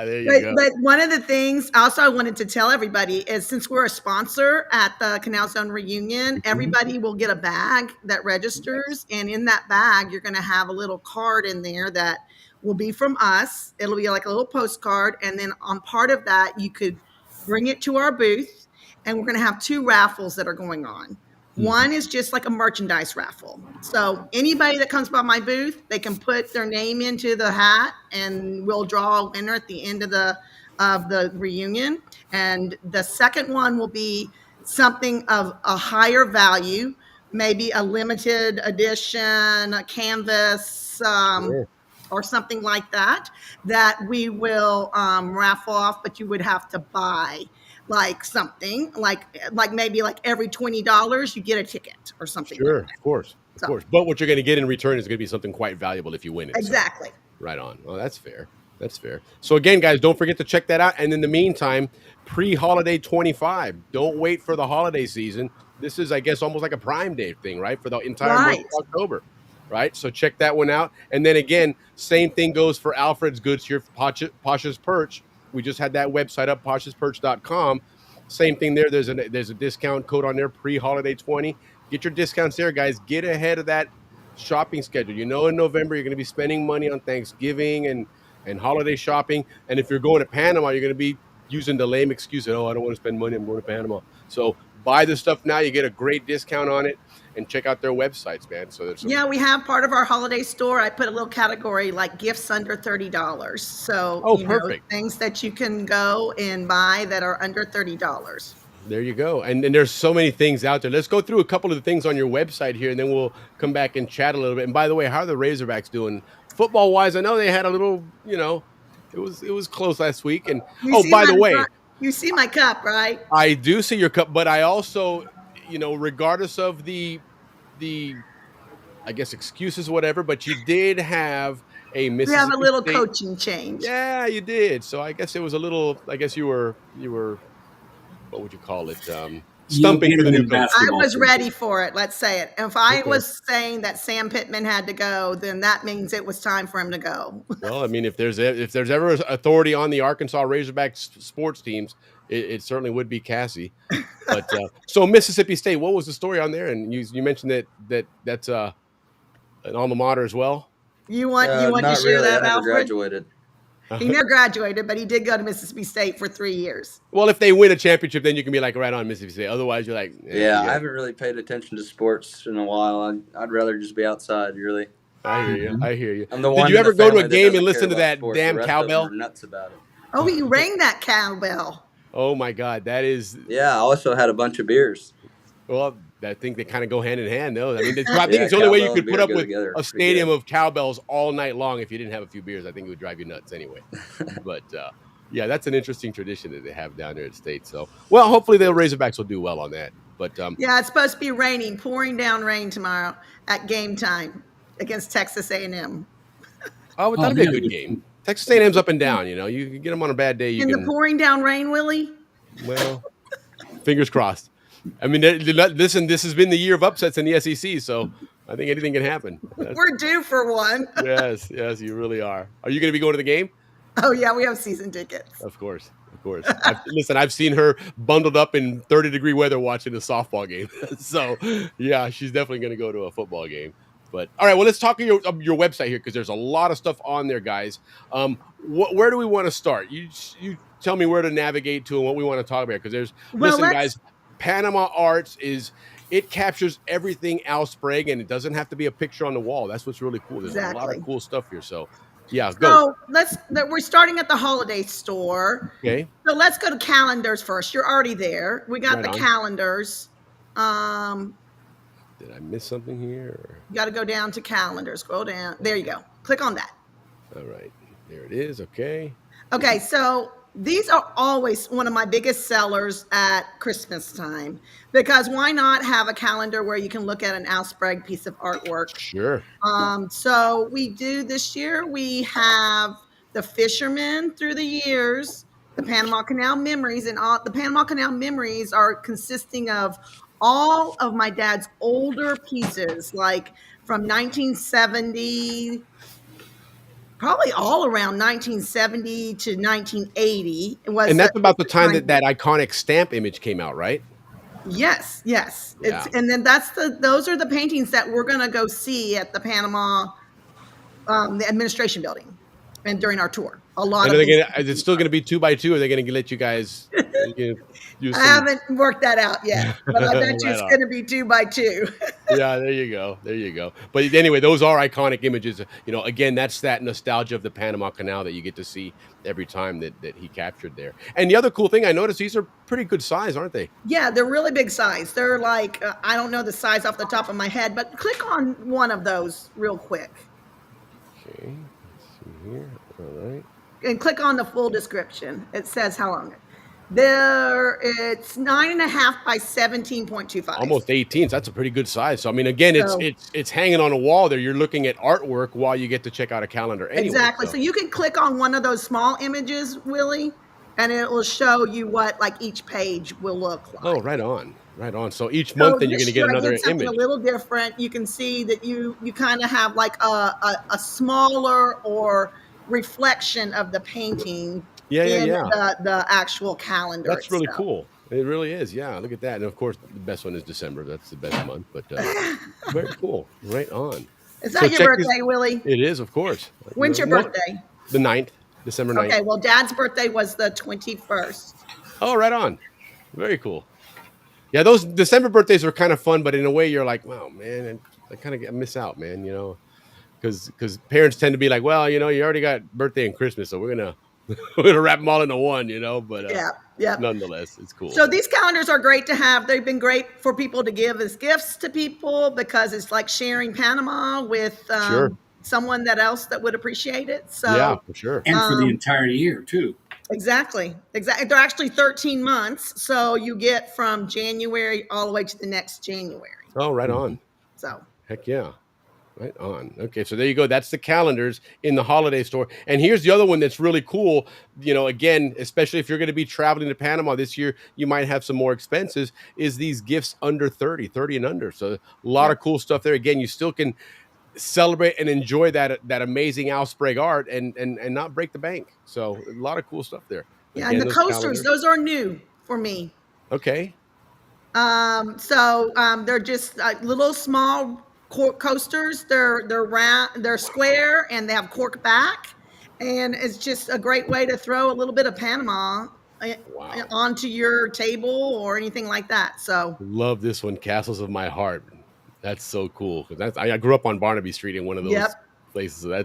There you go. But one of the things also I wanted to tell everybody is, since we're a sponsor at the Canal Zone reunion, everybody will get a bag that registers. And in that bag, you're going to have a little card in there that will be from us. It'll be like a little postcard. And then on part of that, you could bring it to our booth. And we're going to have 2 raffles that are going on. One is just like a merchandise raffle. So anybody that comes by my booth, they can put their name into the hat and we'll draw a winner at the end of the reunion. And the second one will be something of a higher value, maybe a limited edition, a canvas, or something like that, that we will raffle off, but you would have to buy. Like something like maybe like every $20 you get a ticket or something. Sure, like that. Of course. But what you're going to get in return is going to be something quite valuable if you win it. Exactly. So, right on. Well, that's fair. That's fair. So again, guys, don't forget to check that out. And in the meantime, pre-holiday 25. Don't wait for the holiday season. This is, I guess, almost like a Prime Day thing, right? For the entire month of October. right? So check that one out. And then again, same thing goes for Alfred's Goods here, Posh's Perch. We just had that website up, poshesperch.com. Same thing there. There's a discount code on there, pre-holiday 20. Get your discounts there, guys. Get ahead of that shopping schedule. You know, in November you're going to be spending money on Thanksgiving and holiday shopping. And if you're going to Panama, you're going to be using the lame excuse that, oh, I don't want to spend money, I'm going to Panama. So buy the stuff now. You get a great discount on it, and check out their websites, man. So there's Yeah, we have part of our holiday store. I put a little category like gifts under $30. So perfect. Things that you can go and buy that are under $30. There you go. And there's so many things out there. Let's go through a couple of the things on your website here, and then we'll come back and chat a little bit. And by the way, how are the Razorbacks doing football wise? I know they had a little, it was close last week. And by the way, you see my cup, right? I do see your cup, but I also, regardless of the I guess excuses, whatever, but you did have a Mississippi We have a little State coaching change. Yeah, you did. So I guess it was a little. I guess you were. What would you call it? Stumping for the new coach. I was ready for it. Let's say it. If I was saying that Sam Pittman had to go, then that means it was time for him to go. Well, I mean, if there's ever authority on the Arkansas Razorbacks sports teams, it certainly would be Cassie. But so Mississippi State, what was the story on there? And you mentioned that's an alma mater as well. You want to share that, I never Alfred? graduated. He never graduated, but he did go to Mississippi State for 3 years. Well, if they win a championship, then you can be like right on Mississippi State. Otherwise, you're like, yeah, I haven't really paid attention to sports in a while. I'd rather just be outside, really. I hear you. I'm the one. Did you ever go to a game and listen to that damn cowbell? Nuts about it. Oh, he rang that cowbell. Oh my God, that is. Yeah, I also had a bunch of beers. Well, I think they kind of go hand in hand, though. I mean, I think it's the only way you could put up with a stadium of cowbells all night long. If you didn't have a few beers, I think it would drive you nuts anyway. But yeah, that's an interesting tradition that they have down there at State. So, well, hopefully the Razorbacks will do well on that. But yeah, it's supposed to be raining, pouring down rain tomorrow at game time against Texas A&M. Oh, that'll be a good game. Texas A&M's up and down. You can get them on a bad day. The pouring down rain, Willie? Well, fingers crossed. I mean, listen, this has been the year of upsets in the SEC, so I think anything can happen. We're due for one. Yes, you really are. Are you going to be going to the game? Oh, yeah, we have season tickets. Of course. Listen, I've seen her bundled up in 30-degree weather watching a softball game. So, yeah, she's definitely going to go to a football game. But, all right, well, let's talk your website here because there's a lot of stuff on there, guys. Where do we want to start? You tell me where to navigate to and what we want to talk about because listen, guys. Panama Arts it captures everything Al Sprague, and it doesn't have to be a picture on the wall. That's what's really cool. There's a lot of cool stuff here. So, yeah, go. So we're starting at the holiday store. Okay. So let's go to calendars first. You're already there. We got the calendars. Did I miss something here? You got to go down to calendars. Scroll down. There you go. Click on that. All right. There it is. Okay. Okay. So these are always one of my biggest sellers at Christmas time because why not have a calendar where you can look at an Al Sprague piece of artwork? Sure. So we do this year. We have the Fishermen through the years, the Panama Canal Memories, and all the Panama Canal Memories are consisting of all of my dad's older pieces, like from 1970. Probably all around 1970 to 1980. And that's about the time that iconic stamp image came out, right? Yes. Yeah. And then those are the paintings that we're going to go see at the Panama, the administration building, and during our tour. Is it still going to be 2x2? Or are they going to let you guys? I haven't worked that out yet, but I bet you it's going to be 2x2. Yeah, there you go. But anyway, those are iconic images. Again, that's that nostalgia of the Panama Canal that you get to see every time that he captured there. And the other cool thing I noticed, these are pretty good size, aren't they? Yeah, they're really big size. They're like, I don't know the size off the top of my head, but click on one of those real quick. Okay, let's see here. All right. And click on the full description. It says how long. It's 9.5 by 17.25. Almost 18. So that's a pretty good size. So I mean, again, it's hanging on a wall there. You're looking at artwork while you get to check out a calendar. Anyway, exactly. So you can click on one of those small images, Willie, and it will show you what like each page will look like. Oh, right on. So each month, then you're going to get I another did something image. a little different. You can see that you kind of have like a smaller or reflection of the painting in the actual calendar. That's really itself. cool. It really is. Yeah, look at that. And of course, the best one is December. That's the best month. But very cool. Right on. Is that your birthday, Willie? It is, of course. When's your birthday? The 9th, December 9th. Okay, well, Dad's birthday was the 21st. Oh, right on. Very cool. Yeah, those December birthdays are kind of fun, but in a way, you're like, wow, man, I kind of miss out, man. You know, because parents tend to be like, well, you know, you already got birthday and Christmas, so we're gonna wrap them all into one, you know. But nonetheless, it's cool. So these calendars are great to have. They've been great for people to give as gifts to people because it's like sharing Panama with someone else that would appreciate it. So yeah, for sure, and for the entire year too. Exactly. They're actually 13 months, so you get from January all the way to the next January. Oh, right on. So heck yeah. Right on. Okay, so there you go. That's the calendars in the holiday store. And here's the other one that's really cool. You know, again, especially if you're going to be traveling to Panama this year, you might have some more expenses, is these gifts under 30 and under. So a lot of cool stuff there. Again, you still can celebrate and enjoy that amazing Al Sprague art and not break the bank. So a lot of cool stuff there. Yeah, again, and the coasters, those are new for me. Okay. They're just little small coasters. They're round, they're square, and they have cork back, and it's just a great way to throw a little bit of Panama onto your table or anything like that. So love this one, Castles of My Heart. That's so cool. I grew up on Barnaby Street in one of those places. So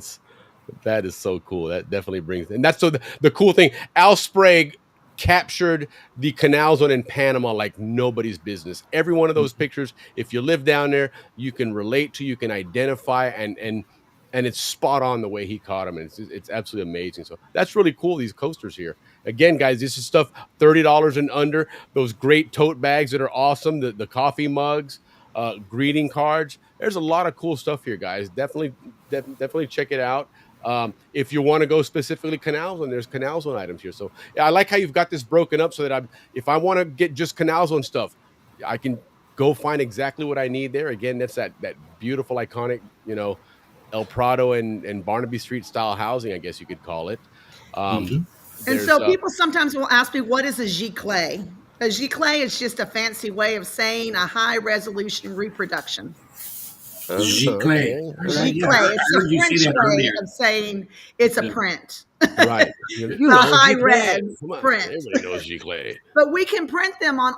that is so cool. That definitely brings, and that's so the cool thing. Al Sprague captured the Canal Zone in Panama like nobody's business. Every one of those pictures, if you live down there, you can relate to, you can identify, and it's spot on the way he caught them. And it's absolutely amazing. So that's really cool. These coasters here. Again, guys, this is stuff $30 and under. Those great tote bags that are awesome. The coffee mugs. Greeting cards. There's a lot of cool stuff here, guys. Definitely check it out. If you want to go specifically Canal Zone, there's Canal Zone items here. So I like how you've got this broken up so that if I want to get just Canal Zone stuff, I can go find exactly what I need there. Again, that's that beautiful, iconic, you know, El Prado and Barnaby Street style housing, I guess you could call it. And so people sometimes will ask me, what is a giclée? A giclée is just a fancy way of saying a high resolution reproduction. Giclée. Giclée. It's a French way of saying it's a print. Right. A high res print. Everybody knows giclée. But we can print them on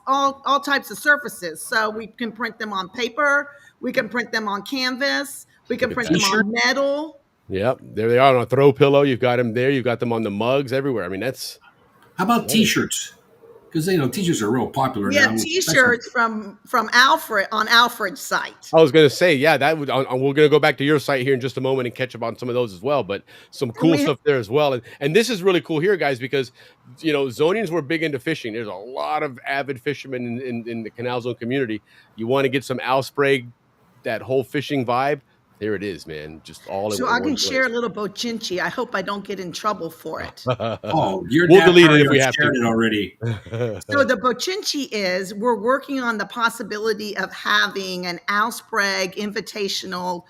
all types of surfaces. So we can print them on paper. We can print them on canvas. We can print them on metal. Yep. There they are on a throw pillow. You've got them there. You've got them on the mugs everywhere. I mean, how about T-shirts? Because T-shirts are real popular now. Yeah, T-shirts from Alfred on Alfred's site. I was going to say, yeah, that would. We're going to go back to your site here in just a moment and catch up on some of those as well. But some cool stuff there as well. And this is really cool here, guys, because you know Zonians were big into fishing. There's a lot of avid fishermen in the Canal Zone community. You want to get some Al Sprague, that whole fishing vibe. There it is, man. Just all in one place. So I can share a little bochinchi. I hope I don't get in trouble for it. We'll delete it if we have to. It already. So the bochinchi is we're working on the possibility of having an Al Sprague invitational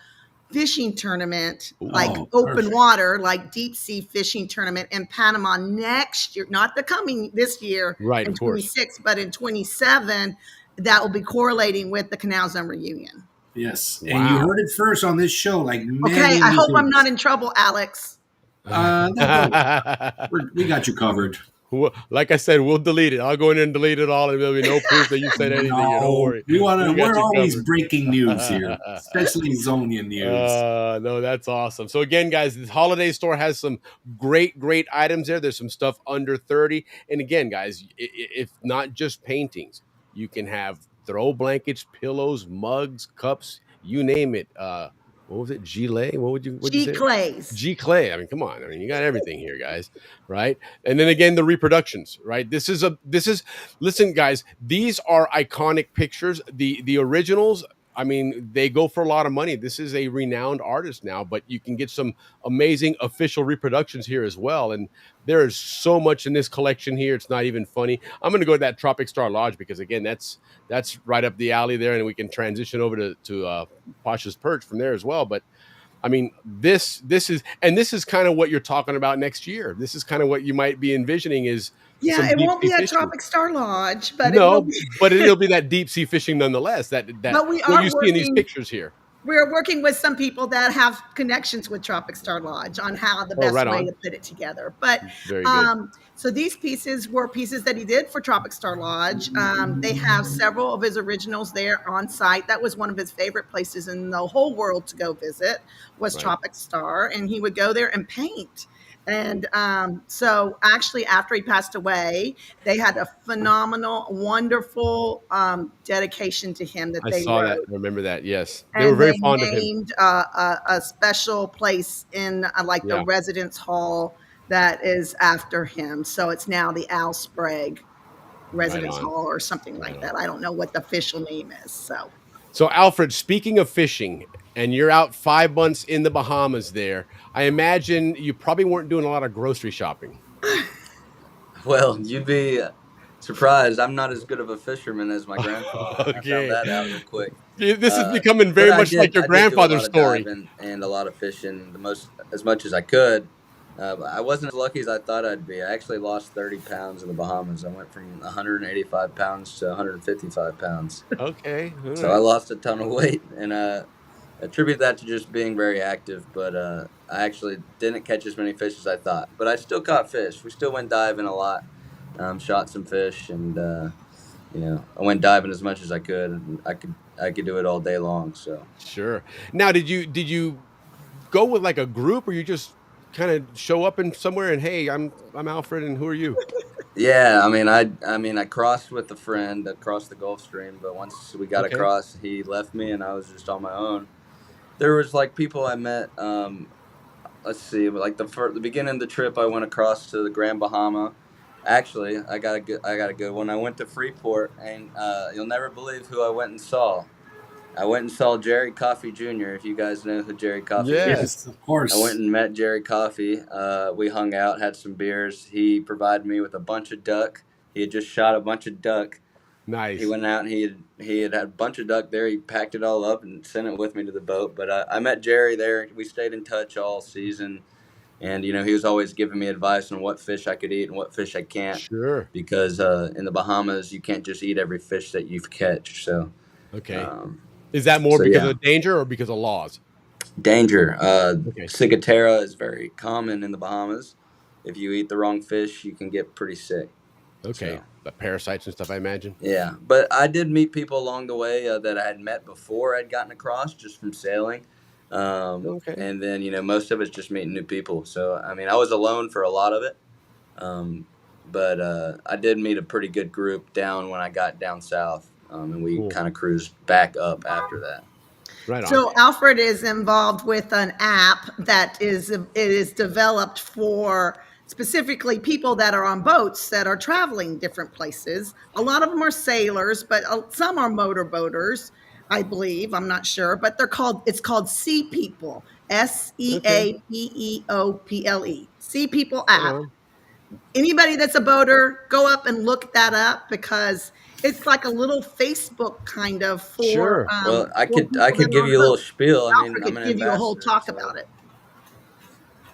fishing tournament, like open water, like deep sea fishing tournament in Panama next year. Not this year, right? In 26, but in 27, that will be correlating with the Canal Zone reunion. Yes, wow. And you heard it first on this show. Like, okay, I hope I'm not in trouble, Alex. We got you covered. Like I said, we'll delete it. I'll go in and delete it all, and there'll be no proof that you said anything. Don't worry. We're always breaking news here, especially Zonian news. No, that's awesome. So again, guys, this holiday store has some great items there. There's some stuff under 30, and again, guys, if not just paintings, you can have throw blankets, pillows, mugs, cups, you name it. What was it? Gilet? What you say? Giclée. I mean, come on. I mean, you got everything here, guys, right? And then again, the reproductions, right? Listen, guys, these are iconic pictures. The originals I mean, they go for a lot of money. This is a renowned artist now, but you can get some amazing official reproductions here as well. And there is so much in this collection here. It's not even funny. I'm going to go to that Tropic Star Lodge because again, that's right up the alley there, and we can transition over to Pasha's Perch from there as well. But I mean, this is kind of what you're talking about next year. This is kind of what you might be envisioning is some it deep won't sea be a fishing. Tropic Star Lodge, but it will No, be. but it'll be that deep sea fishing nonetheless. That But we what are you see in these working. pictures here. We're working with some people that have connections with Tropic Star Lodge on how the Oh, best right way on. to put it together. But Very good. so these pieces were pieces that he did for Tropic Star Lodge. They have several of his originals there on site. That was one of his favorite places in the whole world to go visit was Right. Tropic Star, and he would go there and paint. And so actually after he passed away, they had a phenomenal, wonderful dedication to him that I they saw wrote. that. I remember that. Yes, they were And very they fond of him. named a special place in like the Yeah. residence hall that is after him. So it's now the Al Sprague Residence on. Hall or something like that. I don't know what the official name is. So, Alfred, speaking of fishing, and you're out 5 months in the Bahamas there, I imagine you probably weren't doing a lot of grocery shopping. Well, you'd be surprised. I'm not as good of a fisherman as my grandfather. I Okay. found that out real quick. This is becoming very But much like your I did do a grandfather's lot of story. diving and a lot of fishing, as much as I could. I wasn't as lucky as I thought I'd be. I actually lost 30 pounds in the Bahamas. I went from 185 pounds to 155 pounds. Okay. All So right. I lost a ton of weight, and attribute that to just being very active. But I actually didn't catch as many fish as I thought. But I still caught fish. We still went diving a lot, shot some fish, and I went diving as much as I could. And I could do it all day long. So Sure. Now, did you go with like a group, or you just kind of show up in somewhere and hey, I'm Alfred, and who are you? yeah, I mean I crossed with a friend across the Gulf Stream, but once we got Okay. across, he left me, and I was just on my own. There was like people I met. Let's see, like the beginning of the trip, I went across to the Grand Bahama. Actually, I got a good one. I went to Freeport, and you'll never believe who I went and saw. I went and saw Jerry Coffey Jr. If you guys know who Jerry Coffey is. Yes, of course. I went and met Jerry Coffey. We hung out, had some beers. He provided me with a bunch of duck. He had just shot a bunch of duck. Nice. He went out and he had a bunch of duck there. He packed it all up and sent it with me to the boat. But I met Jerry there. We stayed in touch all season. And, he was always giving me advice on what fish I could eat and what fish I can't. Sure. Because in the Bahamas, you can't just eat every fish that you catch. So, Okay. Is that more so, because yeah. of danger or because of laws? Danger. Okay. Ciguatera is very common in the Bahamas. If you eat the wrong fish, you can get pretty sick. Okay. So, The parasites and stuff, I imagine. yeah. But I did meet people along the way that I had met before I'd gotten across just from sailing. Okay. And then, most of it's just meeting new people. So, I mean, I was alone for a lot of it. But I did meet a pretty good group down when I got down south. And we Cool. kind of cruised back up after that. Right on. So Alfred is involved with an app that is developed for specifically people that are on boats that are traveling different places. A lot of them are sailors, but some are motorboaters, I believe. I'm not sure, but it's called Sea People. SEAPEOPLE. Sea People app. Anybody that's a boater, go up and look that up because it's like a little Facebook kind of for. Sure. Well, I for could people give you a little spiel. I mean, Alfred I'm could an give you a whole ambassador, talk so- about it.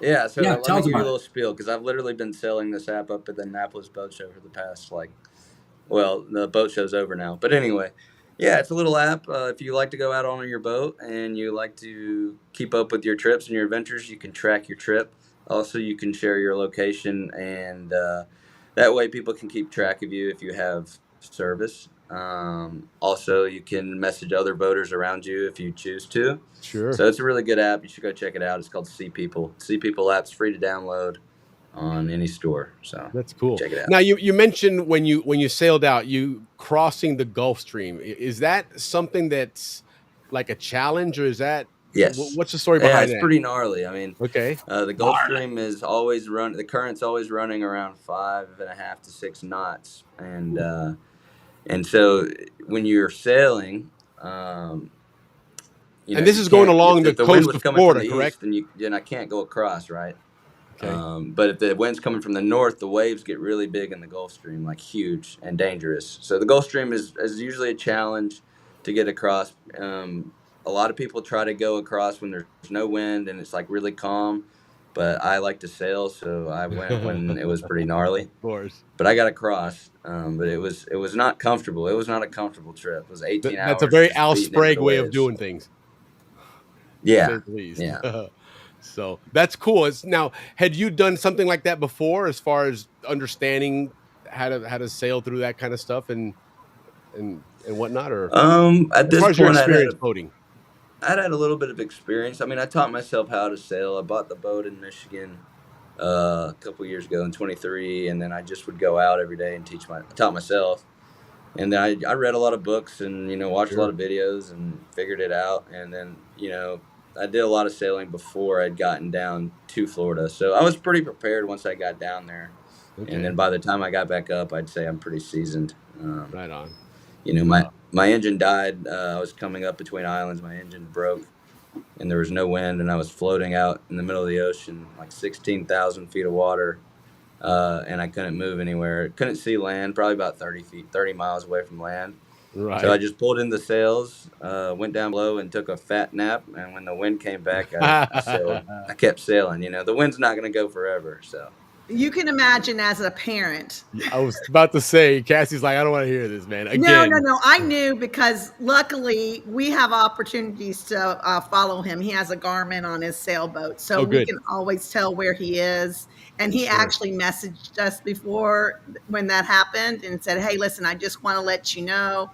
Yeah, so Yeah, let tell me us give you a about it. little spiel because I've literally been selling this app up at the Annapolis Boat Show for the past the boat show's over now. But anyway, yeah, it's a little app. If you like to go out on your boat and you like to keep up with your trips and your adventures, you can track your trip. Also, you can share your location, and that way people can keep track of you if you have service. Also, you can message other boaters around you if you choose to. Sure. So it's a really good app. You should go check it out. It's called Sea People. Sea People app's free to download on any store. So That's cool. check it out. Now you mentioned when you sailed out, you crossing the Gulf Stream. Is that something that's like a challenge, or is that Yes. What's the story Yeah, behind it's that? pretty gnarly. I mean, Okay. the Gulf Stream is always the current's always running around 5.5 to 6 knots, and so when you're sailing, you know, And this you is going can't, along if the wind coast was of coming Florida, from the correct? east, then I can't go across, right? Okay. But if the wind's coming from the north, the waves get really big in the Gulf Stream, like huge and dangerous. So the Gulf Stream is usually a challenge to get across. A lot of people try to go across when there's no wind and it's like really calm, but I like to sail, so I went when it was pretty gnarly. Of course. But I got across, but it was not comfortable. It was not a comfortable trip. It was 18 That's a hours very just Al beating into Sprague the way of waves. doing things. Yeah, To say the least. yeah. So that's cool. Now, had you done something like that before, as far as understanding how to sail through that kind of stuff and whatnot, or At as this far as your point, experience boating? I'd had a little bit of experience. I mean, I taught myself how to sail. I bought the boat in Michigan a couple years ago in 23, and then I just would go out every day and taught myself. And then I read a lot of books and, watched a lot of videos and figured it out. And then, I did a lot of sailing before I'd gotten down to Florida. So I was pretty prepared once I got down there. Okay. And then by the time I got back up, I'd say I'm pretty seasoned. Right on. My engine died. I was coming up between islands. My engine broke and there was no wind. And I was floating out in the middle of the ocean, like 16,000 feet of water. And I couldn't move anywhere. Couldn't see land, probably about 30 miles away from land. Right. So I just pulled in the sails, went down below and took a fat nap. And when the wind came back, I kept sailing. The wind's not going to go forever. So You can imagine as a parent. I was about to say, Cassie's like, I don't want to hear this, man. Again. No. I knew because luckily we have opportunities to follow him. He has a Garmin on his sailboat, so we can always tell where he is. And he actually messaged us before when that happened and said, "Hey, listen, I just want to let you know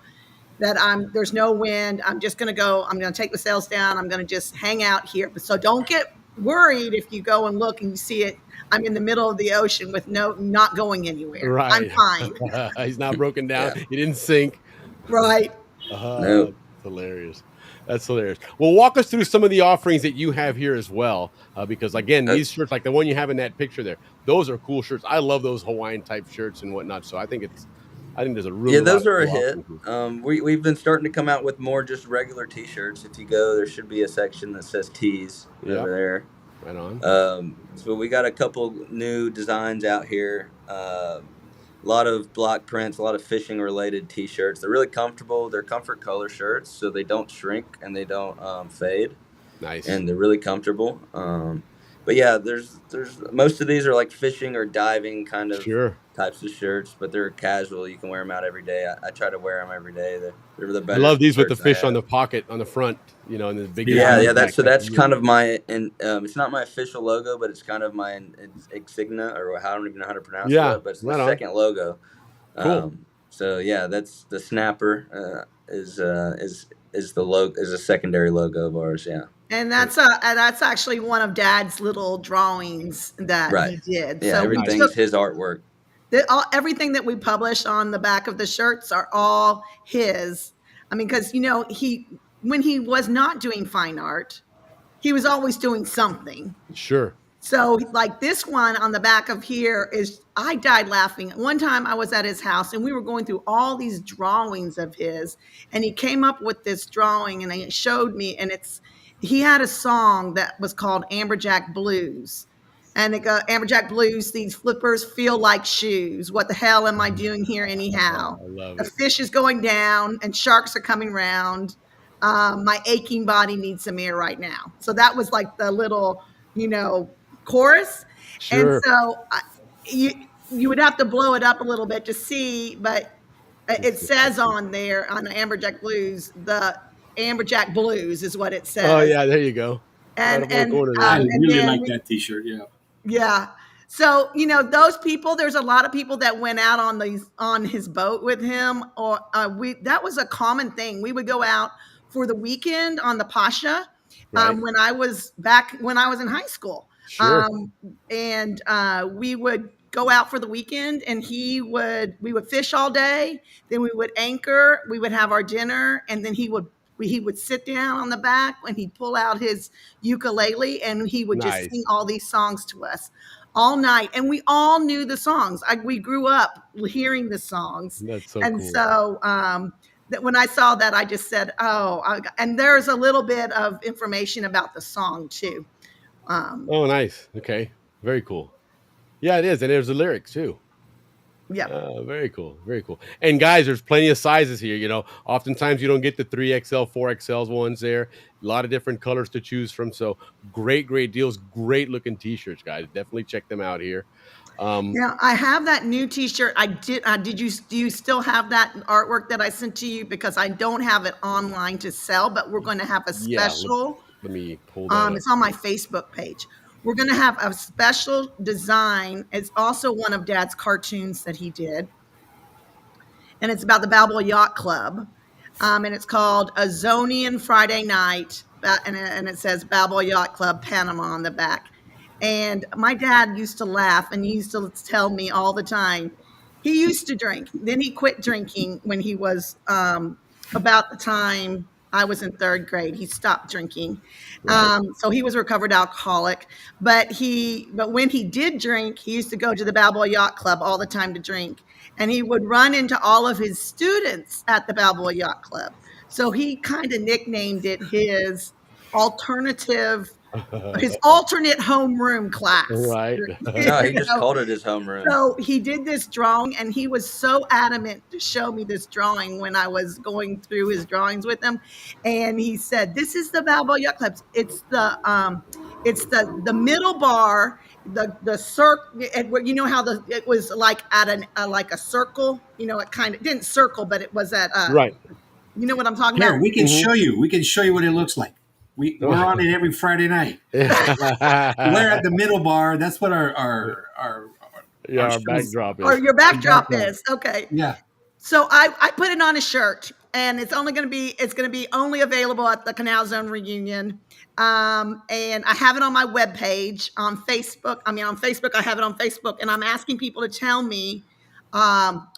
that there's no wind. I'm just going to take the sails down. I'm going to just hang out here. So don't get worried if you go and look and you see it. I'm in the middle of the ocean with not going anywhere. Right. I'm fine." He's not broken down. Yeah. He didn't sink. Right. Nope. That's hilarious. That's hilarious. Well, walk us through some of the offerings that you have here as well, because again, these shirts, like the one you have in that picture there, those are cool shirts. I love those Hawaiian type shirts and whatnot. So I think there's a really those are a hit. We've been starting to come out with more just regular T-shirts. If you go, there should be a section that says tees over there. Right on. So we got a couple new designs out here. A lot of block prints, a lot of fishing related T-shirts. They're really comfortable. They're comfort color shirts, so they don't shrink and they don't fade. Nice. And they're really comfortable. But yeah, there's most of these are like fishing or diving kind of types of shirts, but they're casual. You can wear them out every day. I try to wear them every day. They're the better. I love these with the fish on the pocket on the front, and the big. Yeah. That's kind of my, and it's not my official logo, but it's kind of my insignia, or I don't even know how to pronounce it. But it's the second logo. Cool. So yeah, that's the snapper. Is the logo, is a secondary logo of ours. Yeah. And that's actually one of Dad's little drawings that he did. Yeah, so everything's his artwork. Everything that we publish on the back of the shirts are all his. I mean, because when he was not doing fine art, he was always doing something. Sure. So like this one on the back of here I died laughing. One time I was at his house and we were going through all these drawings of his, and he came up with this drawing and he showed me, and he had a song that was called Amberjack Blues. And it goes, Amberjack Blues, these flippers feel like shoes. What the hell am I doing here anyhow? I love the fish is going down and sharks are coming round. My aching body needs some air right now. So that was like the little, chorus. Sure. And so you would have to blow it up a little bit to see, but it says on there on the Amberjack Blues, the Amberjack Blues is what it says. Oh yeah, there you go. And I really like that T-shirt. Yeah. Yeah. So, those people, there's a lot of people that went out on his boat with him, or that was a common thing. We would go out for the weekend on the Pasha when I was in high school. Sure. And we would go out for the weekend and we would fish all day. Then we would anchor, we would have our dinner, and then he would sit down on the back and he'd pull out his ukulele and he would just sing all these songs to us all night. And we all knew the songs. We grew up hearing the songs. That's so cool. cool. So that when I saw that, I just said, "Oh!" And there's a little bit of information about the song too. Oh, nice. Okay, very cool. Yeah, it is, and there's the lyrics too. Yeah. Very cool. Very cool. And guys, there's plenty of sizes here. Oftentimes you don't get the 3XL, 4XL ones there. A lot of different colors to choose from. So great deals, great looking t-shirts, guys. Definitely check them out here. Yeah, I have that new T-shirt. Do you still have that artwork that I sent to you? Because I don't have it online to sell, but we're going to have a special. Let me pull that up. It's on my Facebook page. We're going to have a special design. It's also one of Dad's cartoons that he did, and it's about the Balboa Yacht Club, and it's called A Zonian Friday Night, and it says Balboa Yacht Club Panama on the back. And my dad used to laugh and he used to tell me all the time, he used to drink. Then he quit drinking when he was about the time I was in third grade. He stopped drinking. So he was a recovered alcoholic. But when he did drink, he used to go to the Balboa Yacht Club all the time to drink. And he would run into all of his students at the Balboa Yacht Club. So he kind of nicknamed it his alternate homeroom class. Right. No, he just called it his homeroom. So he did this drawing, and he was so adamant to show me this drawing when I was going through his drawings with him. And he said, "This is the Balboa Yacht Club. It's the middle bar, the circle. You know how it was like at like a circle. You know, it didn't circle, but it was at right. You know what I'm talking Here, about? we can show you. We can show you what it looks like. We're on it every Friday night. We're at the middle bar. That's what our backdrop is. Or your backdrop is. Okay. Yeah. So I put it on a shirt, and it's going to be only available at the Canal Zone reunion. And I have it on my webpage on Facebook. On Facebook, I have it on Facebook, and I'm asking people to tell me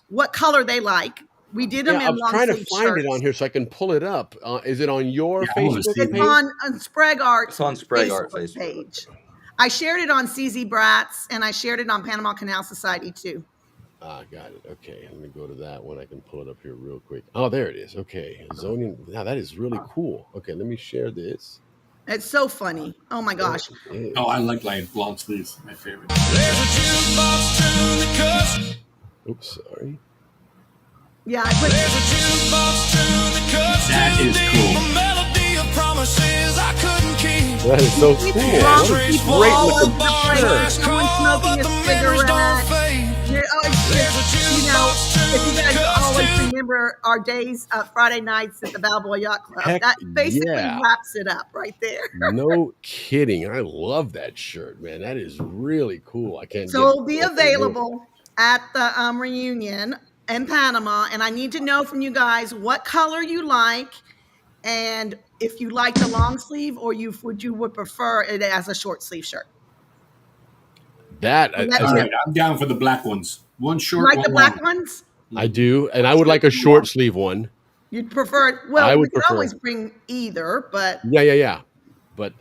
what color they like. We did them in long sleeve shirts. I'm trying to find it on here so I can pull it up. Is it on your Facebook page? It's on Sprague Art. It's on Sprague Art Facebook page. I shared it on CZ Bratz, and I shared it on Panama Canal Society too. Got it. Okay, let me go to that one. I can pull it up here real quick. Oh, there it is. Okay, Zonian. Now that is really cool. Okay, let me share this. It's so funny. Oh my gosh. Oh, I like long sleeves. My favorite. Oops, sorry. Yeah, I put that is cool. That is so cool. What a great looking shirt. Someone smoking a cigarette. If you guys always remember our days, Friday nights at the Balboa Yacht Club, that basically wraps it up right there. No kidding. I love that shirt, man. That is really cool. So it'll be available at the reunion in Panama, and I need to know from you guys what color you like, and if you like the long sleeve, or would you prefer it as a short sleeve shirt. I'm down for the black ones. One short. You like the black ones? I do, and I would like a short sleeve one. You'd prefer it? Well, we could always bring either, but yeah. But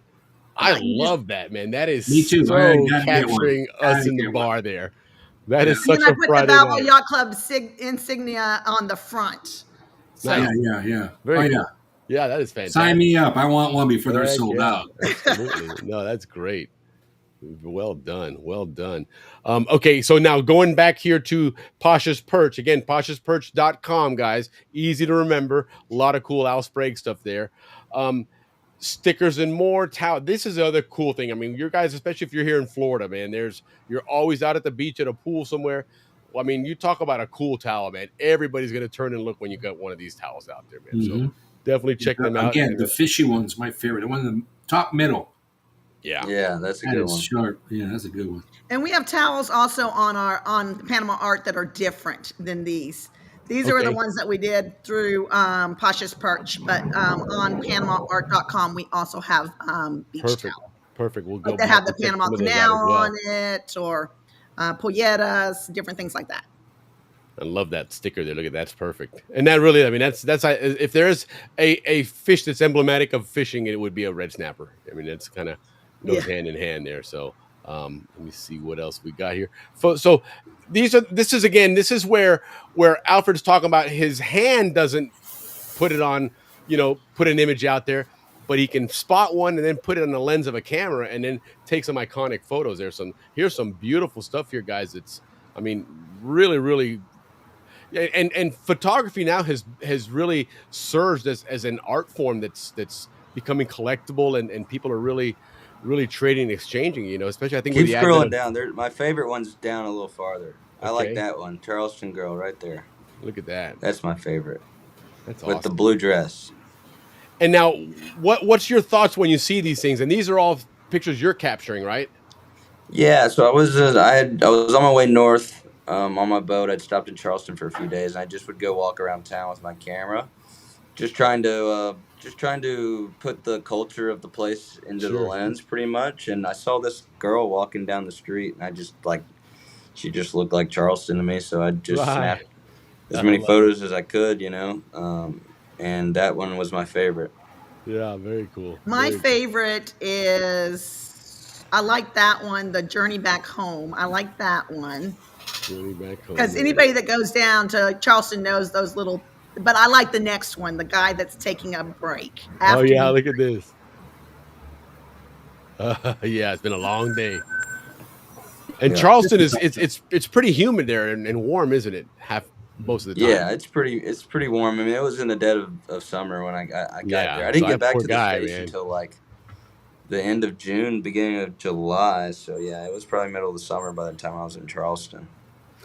I love that, man. That is me too. So capturing us in the bar there. That is such a Friday night. And I put the Balboa Yacht Club insignia on the front. So. Yeah. Very cool. Yeah, that is fantastic. Sign me up. I want one before they're sold out. Absolutely. No, that's great. Well done. Okay, so now going back here to Pasha's Perch. Again, pashasperch.com, guys. Easy to remember. A lot of cool Al Sprague stuff there. Stickers and more. This is the other cool thing. I mean, you guys, especially if you're here in Florida, man, you're always out at the beach at a pool somewhere. Well, I mean, you talk about a cool towel, man. Everybody's going to turn and look when you got one of these towels out there, man. So definitely check them out. Again, the fishy one's my favorite. The one in the top middle. Yeah, that's a good one. Sharp. Yeah, that's a good one. And we have towels also on Panama Art that are different than these. These are the ones that we did through Pasha's Perch, but on PanamaArt.com we also have beach towel. Perfect. We'll go. They have the Panama Canal on it, or polleras, different things like that. I love that sticker there. Look at that's perfect. And that really, I mean, that's if there's a fish that's emblematic of fishing, it would be a red snapper. I mean, it's kind of goes hand in hand there. So let me see what else we got here. So this is where Alfred's talking about his hand doesn't put it on, put an image out there, but he can spot one and then put it on the lens of a camera and then take some iconic photos. Here's some beautiful stuff here, guys. Really, really. And photography now has really surged as an art form that's becoming collectible, and people are really trading and exchanging, especially I think Keep with the scrolling advent down. There, my favorite one's down a little farther. I like Okay. that one, Charleston girl, right there. Look at that. That's my favorite. That's with the awesome. blue dress. And now, what's your thoughts when you see these things? And these are all pictures you're capturing, right? Yeah, so I was on my way north on my boat. I'd stopped in Charleston for a few days, and I just would go walk around town with my camera, just trying to put the culture of the place into the Sure. lens, pretty much. And I saw this girl walking down the street, and I just she just looked like Charleston to me, so I just snapped as many photos as I could, and that one was my favorite. Yeah, very cool. My favorite is, I like that one, the Journey Back Home. I like that one. Journey Back Home. Because anybody that goes down to Charleston knows those little, but I like the next one, the guy that's taking a break. Oh, yeah, look at this. Yeah, it's been a long day. And Yeah. Charleston it's pretty humid there and warm, isn't it? Most of the time. Yeah, it's pretty warm. I mean, it was in the dead of summer when I got there. I didn't get back to the States until like the end of June, beginning of July. So yeah, it was probably middle of the summer by the time I was in Charleston.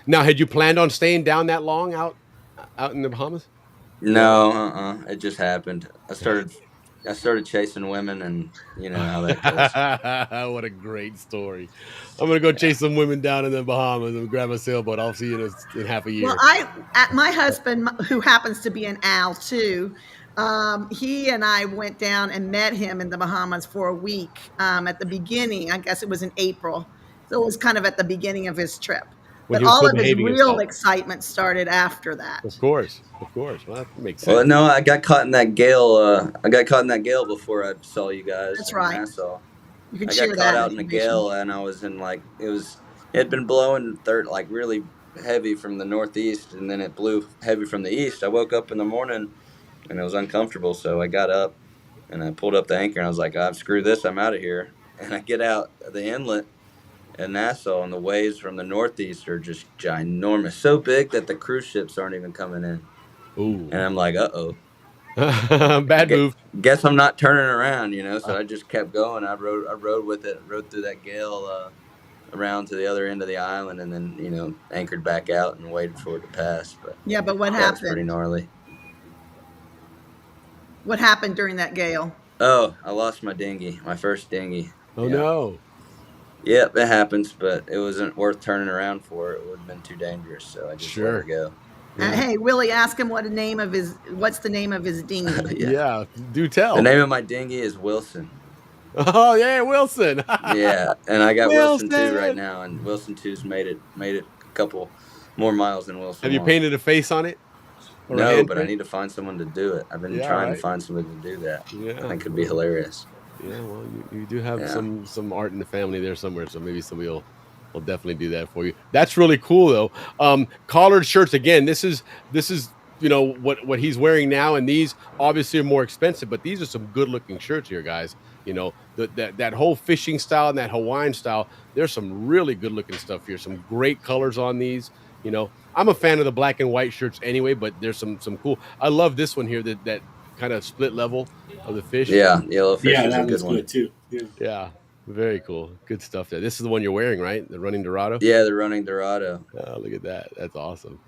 Now, had you planned on staying down that long out in the Bahamas? No, it just happened. I started chasing women, and you know how that goes. What a great story. I'm going to go chase some women down in the Bahamas and grab a sailboat. I'll see you in half a year. Well, my husband, who happens to be an Al too, he and I went down and met him in the Bahamas for a week at the beginning. I guess it was in April. So it was kind of at the beginning of his trip. But all of his real excitement started after that. Of course. Well, that makes sense. Well, no, I got caught in that gale. I got caught in that gale before I saw you guys. That's right. Nassau. You can I share got that caught out in a gale, and I was in it had been blowing really heavy from the northeast, and then it blew heavy from the east. I woke up in the morning, and it was uncomfortable, so I got up, and I pulled up the anchor, and I was like, screw this, I'm out of here. And I get out the inlet in Nassau, and the waves from the northeast are just ginormous, so big that the cruise ships aren't even coming in. Ooh. And I'm like, uh-oh. Bad move. Guess I'm not turning around, so I just kept going. I rode with it, rode through that gale around to the other end of the island, and then, anchored back out and waited for it to pass. But yeah, but what that happened? was pretty gnarly. What happened during that gale? Oh, I lost my dinghy, my first dinghy. Oh, no. Yep, it happens, but it wasn't worth turning around for. It would have been too dangerous, so I just let her go. Hey, Willie, ask him what's the name of his dinghy? Yeah, do tell. The name of my dinghy is Wilson. Oh yeah, Wilson. Yeah, and I got Wilson 2 right now, and Wilson 2's made it a couple more miles than Wilson. Have you painted a face on it? No, but I need to find someone to do it. I've been trying to find somebody to do that. Yeah, I think it'd be hilarious. Yeah, well, you do have some art in the family there somewhere, so maybe somebody will definitely do that for you. That's really cool, though. Collared shirts again. This is what he's wearing now, and these obviously are more expensive, but these are some good looking shirts here, guys. That whole fishing style and that Hawaiian style. There's some really good looking stuff here. Some great colors on these. I'm a fan of the black and white shirts anyway, but there's some cool. I love this one here. That kind of split level of the fish. Yeah, yellow fish is that a good was one good too. Yeah, very cool. Good stuff there. This is the one you're wearing, right? The Running Dorado? Yeah, the Running Dorado. Oh, look at that. That's awesome.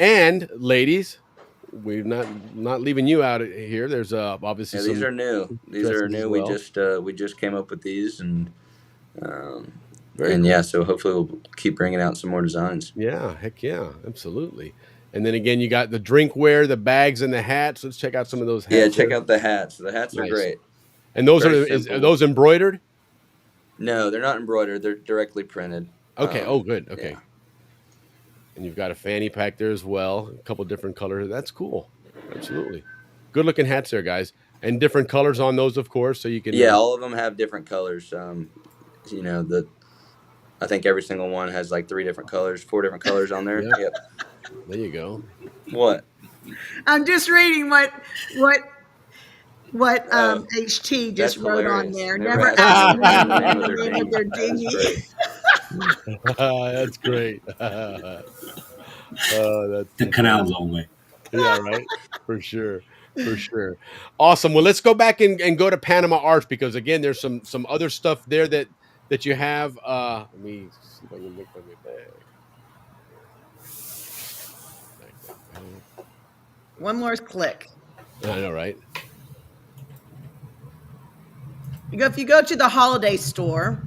And ladies, we're not leaving you out here. There's obviously these are new. These are new. Well. We just came up with these, and Very cool. Yeah, so hopefully we'll keep bringing out some more designs. Yeah, heck yeah, absolutely. And then again, you got the drinkware, the bags, and the hats. Let's check out some of those hats. Yeah, check out the hats. The hats are great. And those are those embroidered? No, they're not embroidered. They're directly printed. Okay. Good. Okay. Yeah. And you've got a fanny pack there as well. A couple different colors. That's cool. Absolutely. Good looking hats there, guys. And different colors on those, of course, so you can. Yeah, all of them have different colors. I think every single one has like 4 different colors on there. Yep. Yep. There you go. What? I'm just reading what HT just That's wrote on hilarious. there. Never Never ask ask anyone anyone the name of the their name of dinghy. their That is dinghy. great. That's great. That's The Canal Zone way. Yeah, right. For sure. For sure. Awesome. Well, let's go back and go to Panama Arts because again, there's some other stuff there that you have. Let me see if I can make my way back. Back. One more click. I know, right? If you go to the holiday store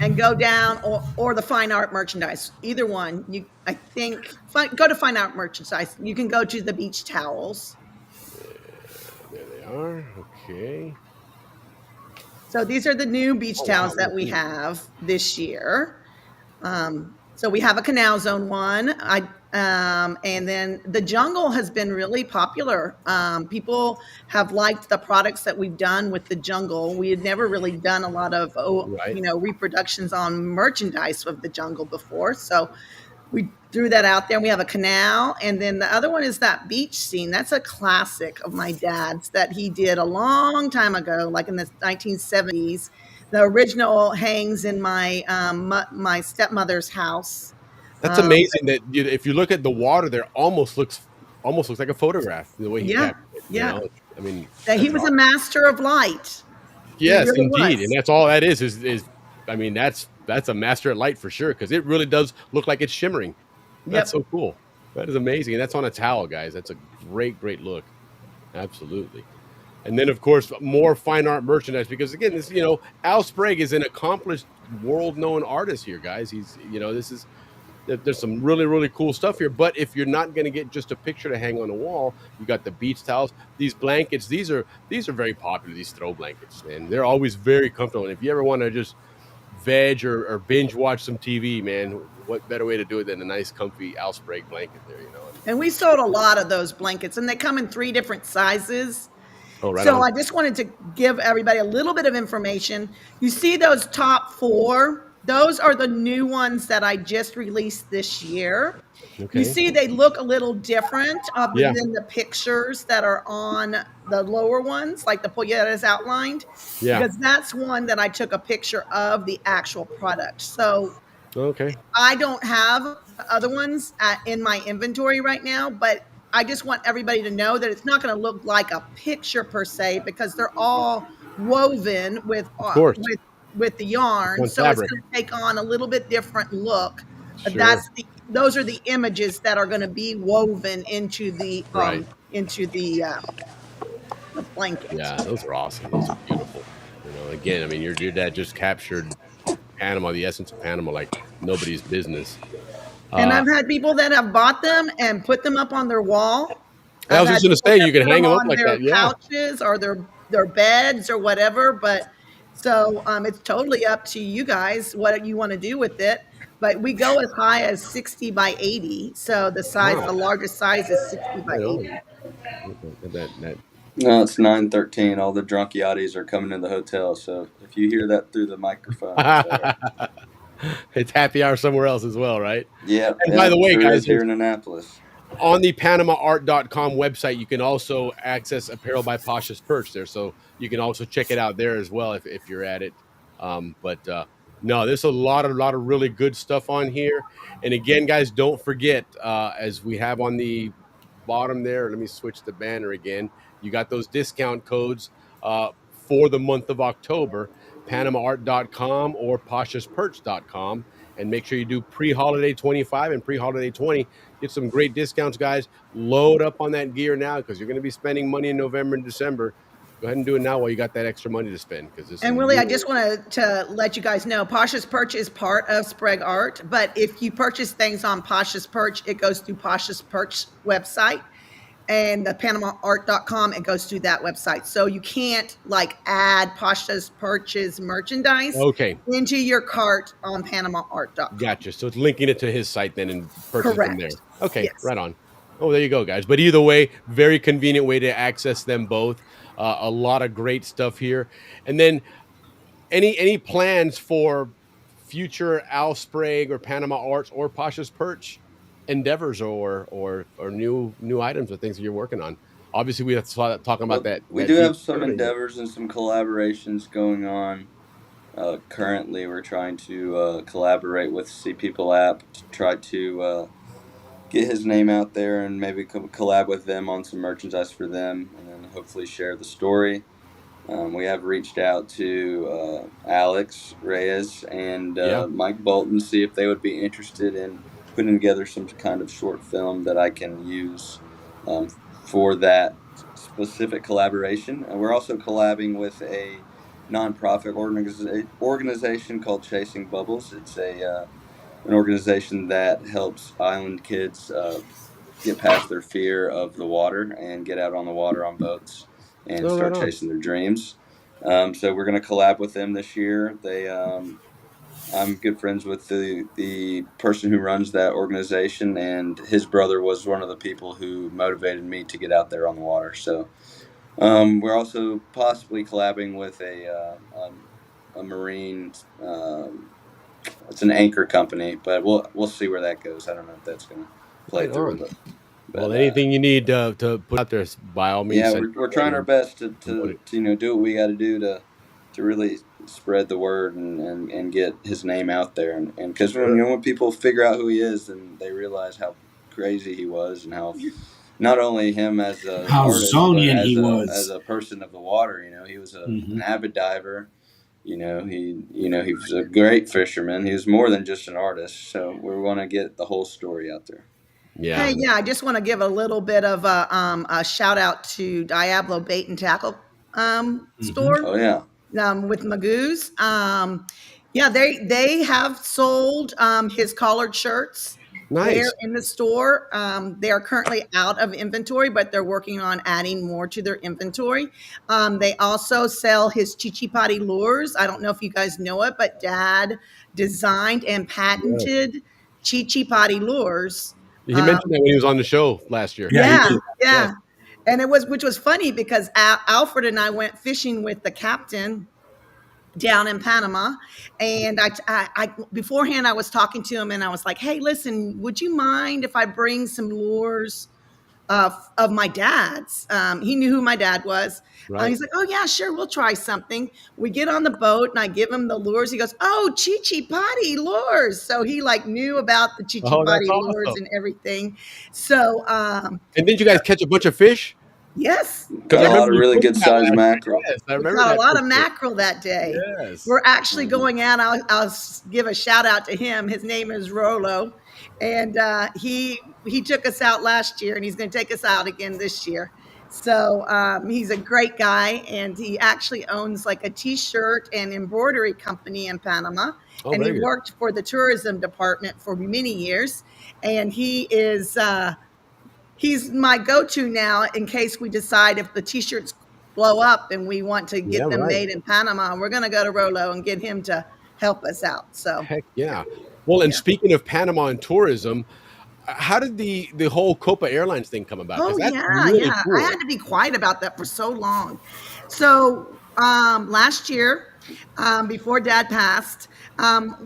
and go down or the fine art merchandise, either one, go to fine art merchandise. You can go to the beach towels. There they are. Okay. So these are the new beach towels that we Wow. have this year. So we have a Canal Zone one. And then the jungle has been really popular. People have liked the products that we've done with the jungle. We had never really done a lot of Right. reproductions on merchandise of the jungle before. So we threw that out there. We have a canal, and then the other one is that beach scene. That's a classic of my dad's that he did a long time ago, like in the 1970s. The original hangs in my my stepmother's house. That's amazing that if you look at the water there, almost looks like a photograph the way he Yeah, captured it. yeah. I mean, That he that's was a awesome. master of light. He Yes, really indeed, was. and that's all that is. I mean, that's a master at light for sure because it really does look like it's shimmering. That's Yep. so cool. That is amazing, and that's on a towel, guys. That's a great look. Absolutely. And then, of course, more fine art merchandise because again, this Al Sprague is an accomplished, world-known artist here, guys. He's this is there's some really cool stuff here. But if you're not going to get just a picture to hang on the wall, you got the beach towels, these blankets. These are very popular. These throw blankets, and they're always very comfortable. And if you ever want to just veg or binge watch some TV, man, what better way to do it than a nice, comfy Al Sprague blanket there? And we sold a lot of those blankets, and they come in 3 different sizes. Oh, right So on. I just wanted to give everybody a little bit of information. You see those top 4? Those are the new ones that I just released this year. Okay. You see they look a little different Yeah. than the pictures that are on the lower ones, like the polletas outlined. Yeah. Because that's one that I took a picture of the actual product. So Okay. I don't have other ones in my inventory right now, but I just want everybody to know that it's not going to look like a picture per se because they're all woven with course. with the yarn, On so fabric. it's going to take on a little bit different look. Sure. Those are the images that are going to be woven into the Right. the blanket. Yeah, those are awesome. Those are beautiful. Again, I mean, your dad just captured Panama, the essence of Panama, like nobody's business. And I've had people that have bought them and put them up on their wall. I was I've just had going to people say that you can put hang them up on like their that. Yeah. couches or their beds or whatever. But so it's totally up to you guys what you want to do with it. But we go as high as 60 by 80. So the largest size is 60 by 80. No, it's 9:13. All the drunk yachties are coming to the hotel. So if you hear that through the microphone, it's happy hour somewhere else as well, right? yeah. And by the way, sure guys, is here in Annapolis. on the PanamaArt.com website, you can also access Apparel by Pasha's Perch there. So you can also check it out there as well if you're at it. No, there's a lot of really good stuff on here. And again, guys, don't forget, as we have on the bottom there, let me switch the banner again. You got those discount codes for the month of October, PanamaArt.com or PashasPerch.com. And make sure you do pre-holiday 25 and pre-holiday 20. Get some great discounts, guys. Load up on that gear now because you're going to be spending money in November and December. Go ahead and do it now while you got that extra money to spend. And Willie, I just wanted to let you guys know, Pasha's Perch is part of Sprague Art, but if you purchase things on Pasha's Perch, it goes through Pasha's Perch website, and the PanamaArt.com, it goes through that website. So you can't add Pasha's Perch's merchandise into your cart on PanamaArt.com. Gotcha. So it's linking it to his site then and purchase from there. Correct. Okay, Yes. Right on. Oh, there you go, guys. But either way, very convenient way to access them both. A lot of great stuff here. And then any plans for future Al Sprague or Panama Arts or Pasha's Perch endeavors or new items or things that you're working on? Obviously, we have to start talking about that. We that do deep have some learning. endeavors and some collaborations going on. Currently, we're trying to collaborate with Sea People app to try to get his name out there and maybe collab with them on some merchandise for them, and then hopefully share the story. We have reached out to Alex Reyes and Mike Bolton, see if they would be interested in putting together some kind of short film that I can use for that specific collaboration. And we're also collabing with a nonprofit organization called Chasing Bubbles. It's an organization that helps island kids get past their fear of the water and get out on the water on boats and start chasing their dreams. So we're going to collab with them this year. I'm good friends with the person who runs that organization, and his brother was one of the people who motivated me to get out there on the water. So we're also possibly collabing with a marine. It's an anchor company, but we'll see where that goes. I don't know if that's going to play through. But anything you need to put out there, by all means. Yeah, we're trying our best to do what we got to do to really spread the word and get his name out there, and because when people figure out who he is, and they realize how crazy he was and how not only him as a artist, Zonian he was was as a person of the water. He was an avid diver. He was a great fisherman. He was more than just an artist. So we want to get the whole story out there. Yeah. Hey, I just want to give a little bit of a shout out to Diablo Bait and Tackle store. Oh yeah. With Magoo's. They have sold his collared shirts. Nice. They're in the store. They are currently out of inventory, but they're working on adding more to their inventory. They also sell his Chichipati lures. I don't know if you guys know it, but Dad designed and patented Chichipati lures. He mentioned that when he was on the show last year. Yeah. And which was funny because Alfred and I went fishing with the captain down in Panama, and I beforehand I was talking to him and I was like, "Hey, listen, would you mind if I bring some lures of my dad's?" He knew who my dad was. Right. He's like, "Oh yeah, sure, we'll try something." We get on the boat and I give him the lures. He goes, "Oh, Chichipati lures!" So he knew about the Chichipati lures and everything. So, and didn't you guys catch a bunch of fish? Yes. Got a lot of really good sized mackerel. Yes, I We remember caught that a lot of picture. mackerel that day. Yes. We're actually going out. I'll give a shout out to him. His name is Rolo, and he took us out last year, and he's going to take us out again this year. So he's a great guy, and he actually owns a T-shirt and embroidery company in Panama, and he worked for the tourism department for many years, and he is. He's my go-to now in case we decide if the T-shirts blow up and we want to get them made in Panama. We're going to go to Rolo and get him to help us out. So heck yeah. Well, and speaking of Panama and tourism, how did the whole Copa Airlines thing come about? Oh That's yeah, really cool. I had to be quiet about that for so long. So last year, before Dad passed,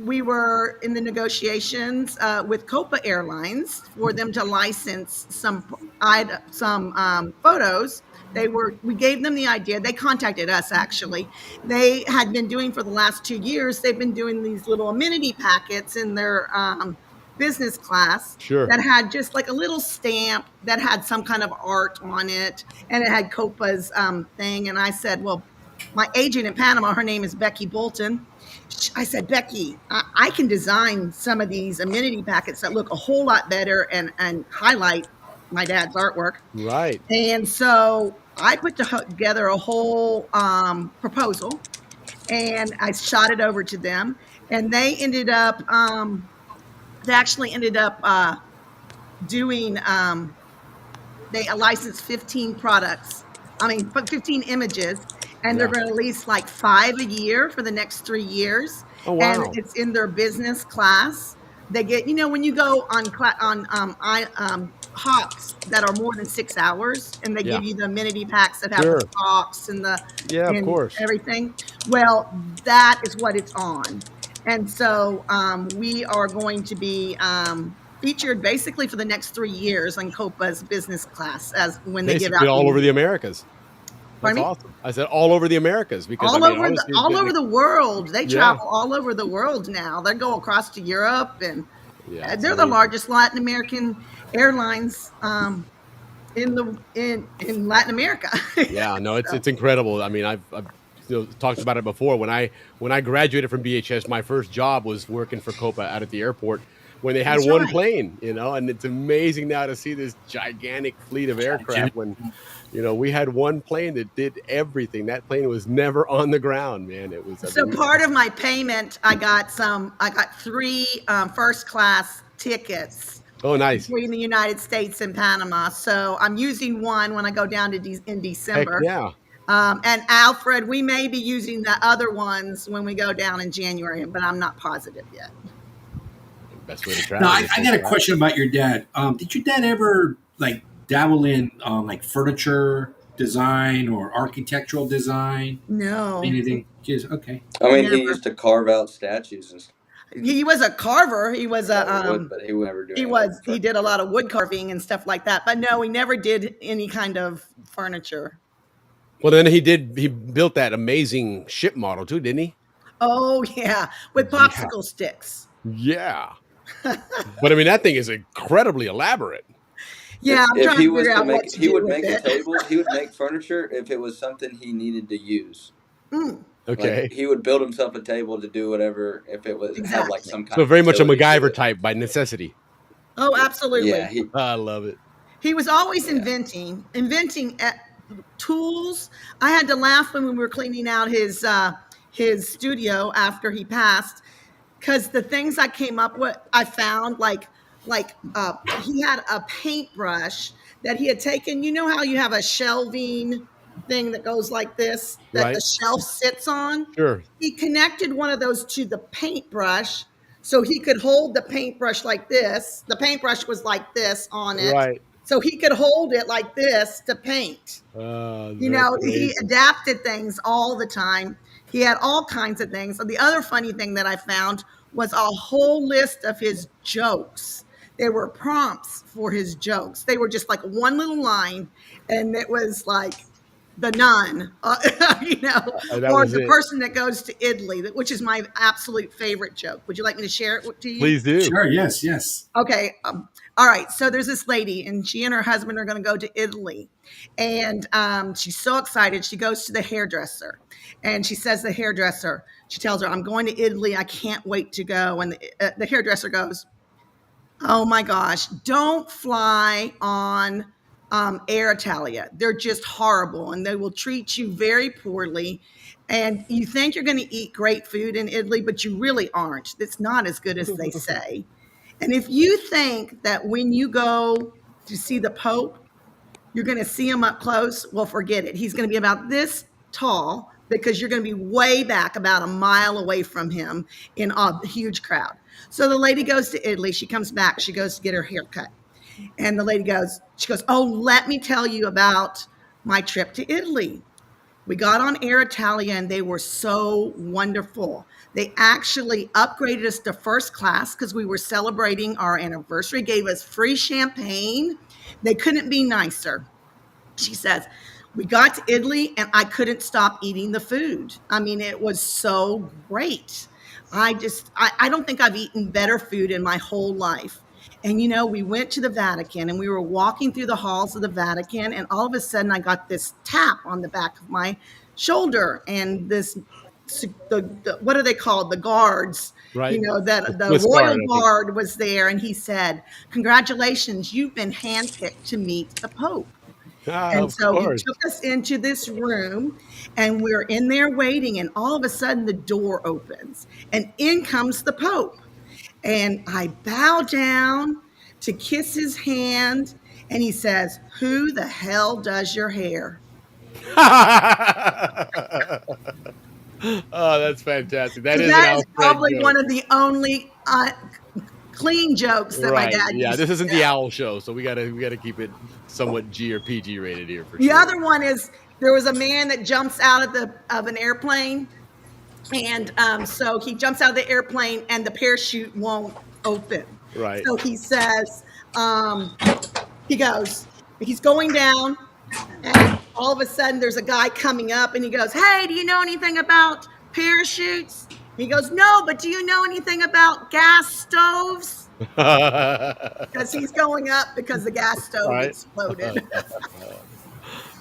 we were in the negotiations with Copa Airlines for them to license some photos. We gave them the idea. They contacted us actually. They had been doing for the last 2 years. They've been doing these little amenity packets in their business class that had just a little stamp that had some kind of art on it, and it had Copa's thing. And I said, well, my agent in Panama, her name is Becky Bolton. I said, Becky, I can design some of these amenity packets that look a whole lot better and highlight my dad's artwork. Right. And so I put together a whole proposal, and I shot it over to them, and they ended up doing they licensed 15 products. 15 images, and they're going to release 5 a year for the next 3 years. Oh, wow. And it's in their business class. They get, when you go on hops that are more than 6 hours, and they give you the amenity packs that have the talks and the of course, everything. Well, that is what it's on. And so we are going to be featured basically for the next 3 years on Copa's business class as when they give Basically out all over the Americas. That's Pardon me? awesome. I said all over the Americas because all I mean, over obviously all over the world. They Yeah. travel all over the world now. They go across to Europe, and Yeah, it's they're the amazing. largest Latin American airlines in Latin America. Yeah, no, it's incredible. I mean, I've talked about it before. When I graduated from BHS, my first job was working for Copa out at the airport when they had That's one right. plane, and it's amazing now to see this gigantic fleet of aircraft when, we had one plane that did everything. That plane was never on the ground, man. It was So part of my payment, I got 3 first class tickets. Oh, nice. Between the United States and Panama. So I'm using one when I go down to in December. Heck yeah. And Alfred, we may be using the other ones when we go down in January, but I'm not positive yet. Best way to travel. Now, I got a question about your dad. Did your dad ever dabble in furniture design or architectural design? No. Anything? Just okay. I mean, he used to carve out statues and stuff. He was a carver. He was a but he would never do. He did a lot of wood carving and stuff like that. But no, he never did any kind of furniture. Well, then he built that amazing ship model too, didn't he? Oh yeah, with popsicle sticks. Yeah. But I mean, that thing is incredibly elaborate. Yeah, if he was to make, he would make a table. He would make furniture if it was something he needed to use. Okay. He would build himself a table to do whatever if it was had some kind. So very much a utility MacGyver type by necessity. Oh, absolutely. Yeah, I love it. He was always inventing tools. I had to laugh when we were cleaning out his studio after he passed, because the things I came up with, I found he had a paintbrush that he had taken. You know how you have a shelving thing that goes like this that the shelf sits on? Sure. He connected one of those to the paintbrush so he could hold the paintbrush like this. The paintbrush was like this on it. Right. So he could hold it like this to paint. He adapted things all the time. He had all kinds of things. So the other funny thing that I found was a whole list of his jokes. There were prompts for his jokes. They were just like one little line, and it was like the nun, or the person that goes to Italy, which is my absolute favorite joke. Would you like me to share it to you? Please do. Sure. Yes. Okay. All right. So there's this lady, and she and her husband are going to go to Italy, and she's so excited. She goes to the hairdresser, and she says to the hairdresser, she tells her, "I'm going to Italy. I can't wait to go." And the hairdresser goes, "Oh my gosh, don't fly on Air Italia. They're just horrible, and they will treat you very poorly. And you think you're going to eat great food in Italy, but you really aren't. It's not as good as they say. And if you think that when you go to see the Pope, you're going to see him up close, well, forget it. He's going to be about this tall because you're going to be way back about a mile away from him in a huge crowd." So the lady goes to Italy. She comes back. She goes to get her hair cut. And the lady goes, "Oh, let me tell you about my trip to Italy. We got on Air Italia, and they were so wonderful. They actually upgraded us to first class because we were celebrating our anniversary, gave us free champagne. They couldn't be nicer." She says, "We got to Italy, and I couldn't stop eating the food. I mean, it was so great. I don't think I've eaten better food in my whole life. And, we went to the Vatican, and we were walking through the halls of the Vatican, and all of a sudden I got this tap on the back of my shoulder, and what are they called? The guards, right. The royal guard was there, and he said, 'Congratulations, you've been handpicked to meet the Pope.'" And so he took us into this room, and we're in there waiting, and all of a sudden the door opens, and in comes the Pope. And I bow down to kiss his hand, and he says, "Who the hell does your hair?" Oh, that's fantastic. That is probably one of the only clean jokes that my dad used. Yeah, this isn't the Owl Show, so we gotta keep it somewhat G or PG rated here for the sure. other one is there was a man that jumps out of an airplane, and so he jumps out of the airplane, and the parachute won't open. Right. So he says, he's going down, and all of a sudden there's a guy coming up, and he goes, "Hey, do you know anything about parachutes?" He goes, "No, but do you know anything about gas stoves?" Because he's going up because the gas stove Right. exploded.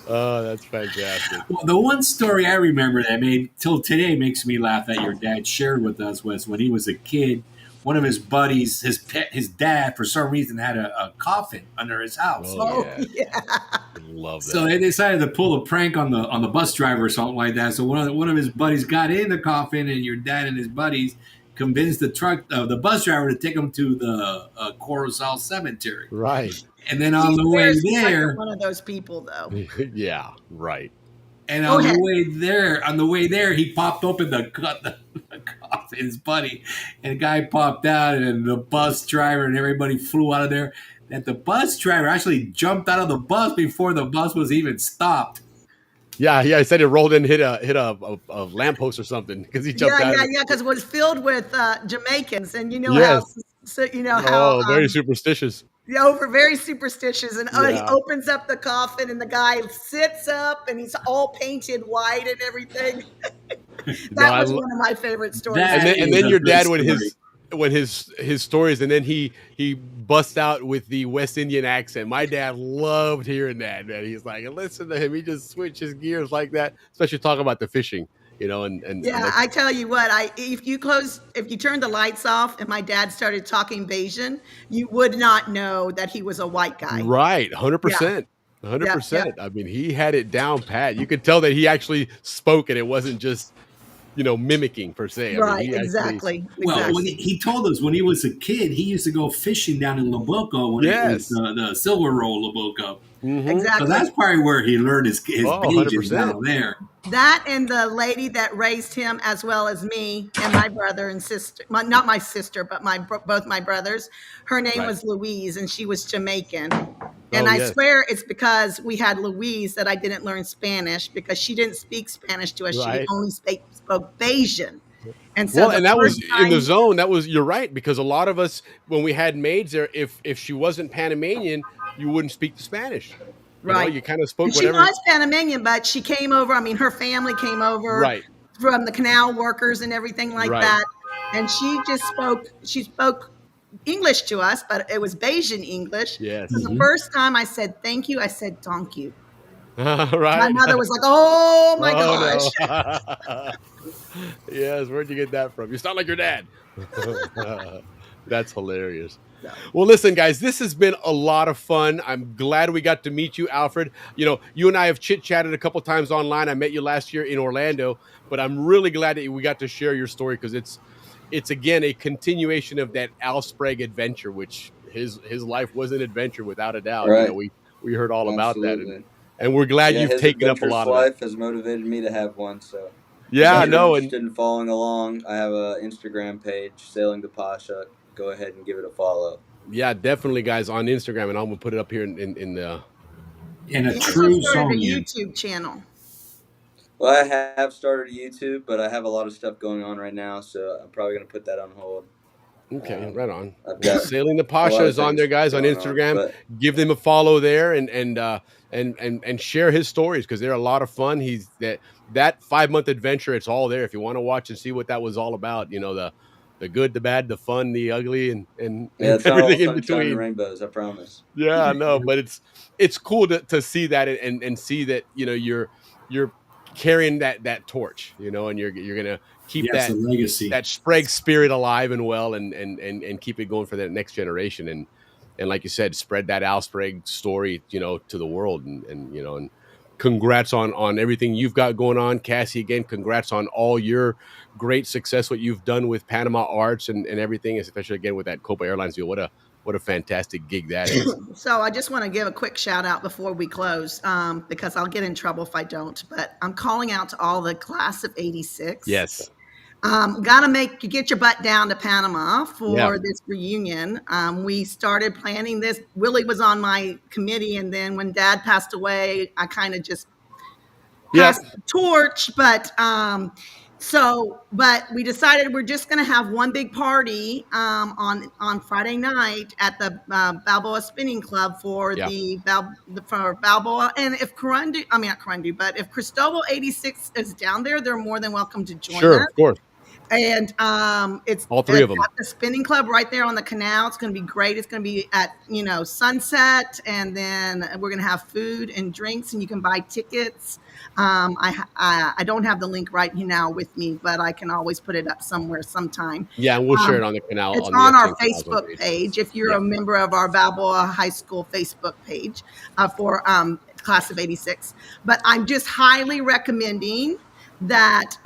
Oh, that's fantastic. Well, the one story I remember that made till today makes me laugh that your dad shared with us was when he was a kid. One of his buddies, his dad, for some reason had a coffin under his house. Oh, yeah. Love that. So they decided to pull a prank on the bus driver or something like that. So one of his buddies got in the coffin, and your dad and his buddies convinced the bus driver to take him to the Corozal Cemetery. Right. And then on the way there, one of those people though. Yeah, right. And on the way there, he popped open the coffin, his buddy, and the guy popped out, and the bus driver and everybody flew out of there. That the bus driver actually jumped out of the bus before the bus was even stopped. Yeah. I said it rolled in, hit a lamppost or something because he jumped out. Yeah, because it was filled with Jamaicans, and Yes. how very superstitious. very superstitious, and he opens up the coffin, and the guy sits up, and he's all painted white and everything. That was one of my favorite stories. And then your dad when his stories, and then he busts out with the West Indian accent. My dad loved hearing that, man. He's like, listen to him, he just switches gears like that, especially talking about the fishing. I tell you what, if you turn the lights off and my dad started talking Bayesian, you would not know that he was a white guy. Right, 100%. 100%. I mean, he had it down pat. You could tell that he actually spoke it. It wasn't just, mimicking per se. Right, exactly. Well, when he told us when he was a kid, he used to go fishing down in Loboco when it was the Silver Roll Loboco. Mm-hmm. Exactly. So that's probably where he learned his Bayesian down there. That and the lady that raised him, as well as me and my brother and sister, not my sister, but both my brothers. Her name was Louise, and she was Jamaican. And I swear it's because we had Louise that I didn't learn Spanish, because she didn't speak Spanish to us. She only spoke Bayesian. And so and that was in the zone. You're right, because a lot of us, when we had maids there, if she wasn't Panamanian, you wouldn't speak the Spanish. You kind of spoke whatever. She was Panamanian, but she came over. I mean, her family came over from the canal workers and everything like that. And she spoke English to us, but it was Bayesian English. Yes. So the first time I said thank you, I said donk you. Right. My mother was like, "Oh my gosh." No. Yes, where'd you get that from? You sound like your dad. That's hilarious. No. Well, listen, guys, this has been a lot of fun. I'm glad we got to meet you, Alfred. You and I have chit-chatted a couple times online. I met you last year in Orlando, but I'm really glad that we got to share your story, because it's again a continuation of that Al Sprague adventure, which his life was an adventure without a doubt. Right. We heard all about that, and we're glad you've taken up a lot of it. His life has motivated me to have one. So yeah, if you're interested in following along, I have an Instagram page, Sailing to Pasha. Go ahead and give it a follow. Yeah, definitely, guys, on Instagram, and I'm gonna put it up here in the. In a true Zonian YouTube channel. Well, I have started a YouTube, but I have a lot of stuff going on right now, so I'm probably gonna put that on hold. Okay, right on. Sailing to Pasha is on there, guys, on Instagram. Give them a follow there, and share his stories, because they're a lot of fun. He's that 5-month adventure. It's all there if you want to watch and see what that was all about. The good, the bad, the fun, the ugly, and it's everything all in between. Rainbows, I promise. Yeah, I know, but it's cool to see that and see that you're carrying that torch, and you're gonna keep that legacy, that Sprague spirit alive and well, and keep it going for that next generation, and like you said, spread that Al Sprague story, to the world, and congrats on everything you've got going on, Cassie. Again, congrats on all your great success, what you've done with Panama Arts and everything, especially again with that Copa Airlines deal. What a fantastic gig that is. So I just want to give a quick shout out before we close, because I'll get in trouble if I don't, but I'm calling out to all the class of 86. Yes. Get your butt down to Panama for this reunion. We started planning this. Willie was on my committee, and then when Dad passed away, I kind of just passed the torch. But So, but we decided we're just going to have one big party on Friday night at the Balboa Spinning Club for for Balboa. And if Corundu, I mean not Corundu, but if Cristobal 86 is down there, they're more than welcome to join us. Of course. And it's all three of them at the spinning club right there on the canal. It's going to be great. It's going to be at sunset, and then we're going to have food and drinks, and you can buy tickets. I don't have the link right now with me, but I can always put it up somewhere sometime. Yeah, and we'll share it on the canal. It's on our Facebook page. If you're a member of our Balboa High School Facebook page for class of '86, but I'm just highly recommending that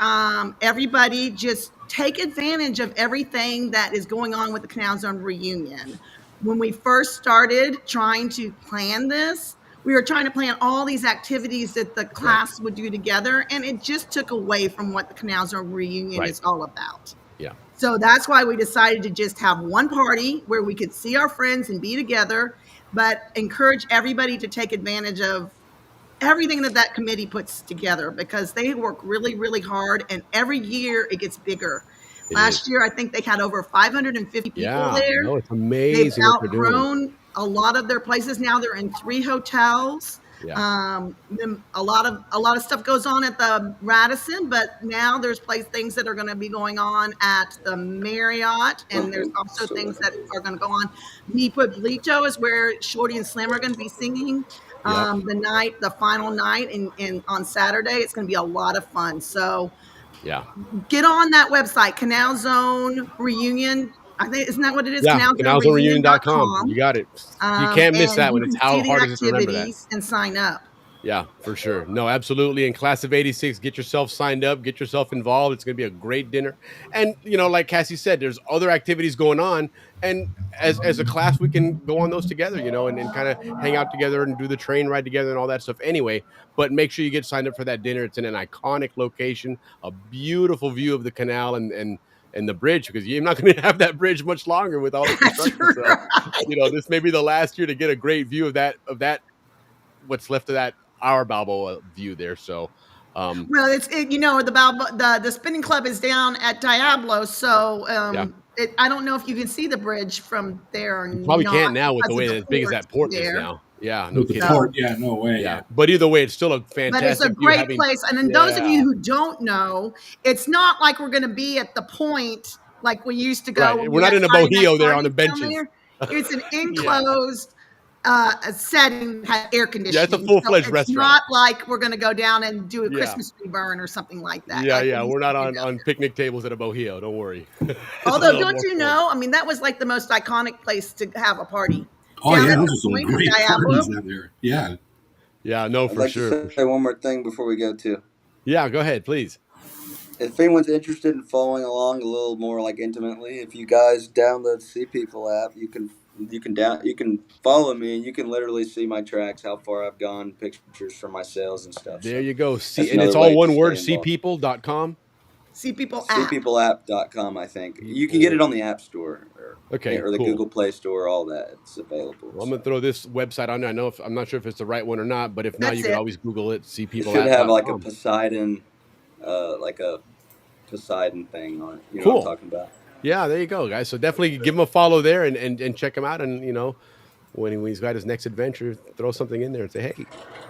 everybody just take advantage of everything that is going on with the Canal Zone reunion. When we first started trying to plan this, we were trying to plan all these activities that the class would do together, and it just took away from what the Canal Zone reunion is all about. Yeah. So that's why we decided to just have one party where we could see our friends and be together, but encourage everybody to take advantage of everything that committee puts together, because they work really, really hard, and every year it gets bigger. Last year, I think they had over 550 people there. No, it's amazing. They've outgrown a lot of their places. Now they're in 3 hotels. Then a lot of stuff goes on at the Radisson, but now there's things that are going to be going on at the Marriott, and there's also things that are going to go on. Mi Pueblito is where Shorty and Slim are going to be singing. The final night, and on Saturday, it's going to be a lot of fun. So, get on that website, Canal Zone Reunion. I think isn't that what it is? Yeah, canalzonereunion.com. You got it. You can't miss that one. It's how hard it is to remember that. And sign up. Yeah, for sure. No, absolutely. In class of '86, get yourself signed up, get yourself involved. It's going to be a great dinner. And, like Cassie said, there's other activities going on. And as a class, we can go on those together, and kind of hang out together and do the train ride together and all that stuff anyway. But make sure you get signed up for that dinner. It's in an iconic location, a beautiful view of the canal and the bridge, because you're not going to have that bridge much longer with all the construction. So, this may be the last year to get a great view of that, what's left of that, our Balboa view there. So, well, the spinning club is down at Diablo. So, I don't know if you can see the bridge from there. You probably can't now with the way as big as that port is now. Yeah, no kidding. Port, no way. Yeah, but either way, it's still a fantastic. But it's a great place. And then those of you who don't know, it's not like we're going to be at the point like we used to go. Right. We're not in a bohio there on the benches. It's an enclosed setting, has air conditioning. Yeah, it's a full-fledged restaurant. It's not like we're going to go down and do a Christmas tree burn or something like that. Yeah, we're not on picnic tables at a bohio. Don't worry. Although, don't you know? I mean, that was like the most iconic place to have a party. Oh, yeah, those are some great parties out there. Yeah. Yeah, no, for sure. I'd like to say one more thing before we go, too. Yeah, go ahead, please. If anyone's interested in following along a little more intimately, if you guys download See People app, you can follow me, and you can literally see my tracks, how far I've gone, pictures from my sales and stuff. There you go. And it's all one word, seepeople.com. seepeopleapp.com, I think. You can get it on the App Store or the cool. Google Play Store, all that. It's available. Well, I'm going to throw this website on there. I'm not sure if it's the right one or not, but if not, you can always Google it, seepeopleapp.com. It should have a Poseidon, a Poseidon thing on it. You know what I'm talking about? Yeah, there you go, guys. So definitely give him a follow there and check him out. And, when he's got his next adventure, throw something in there and say, hey,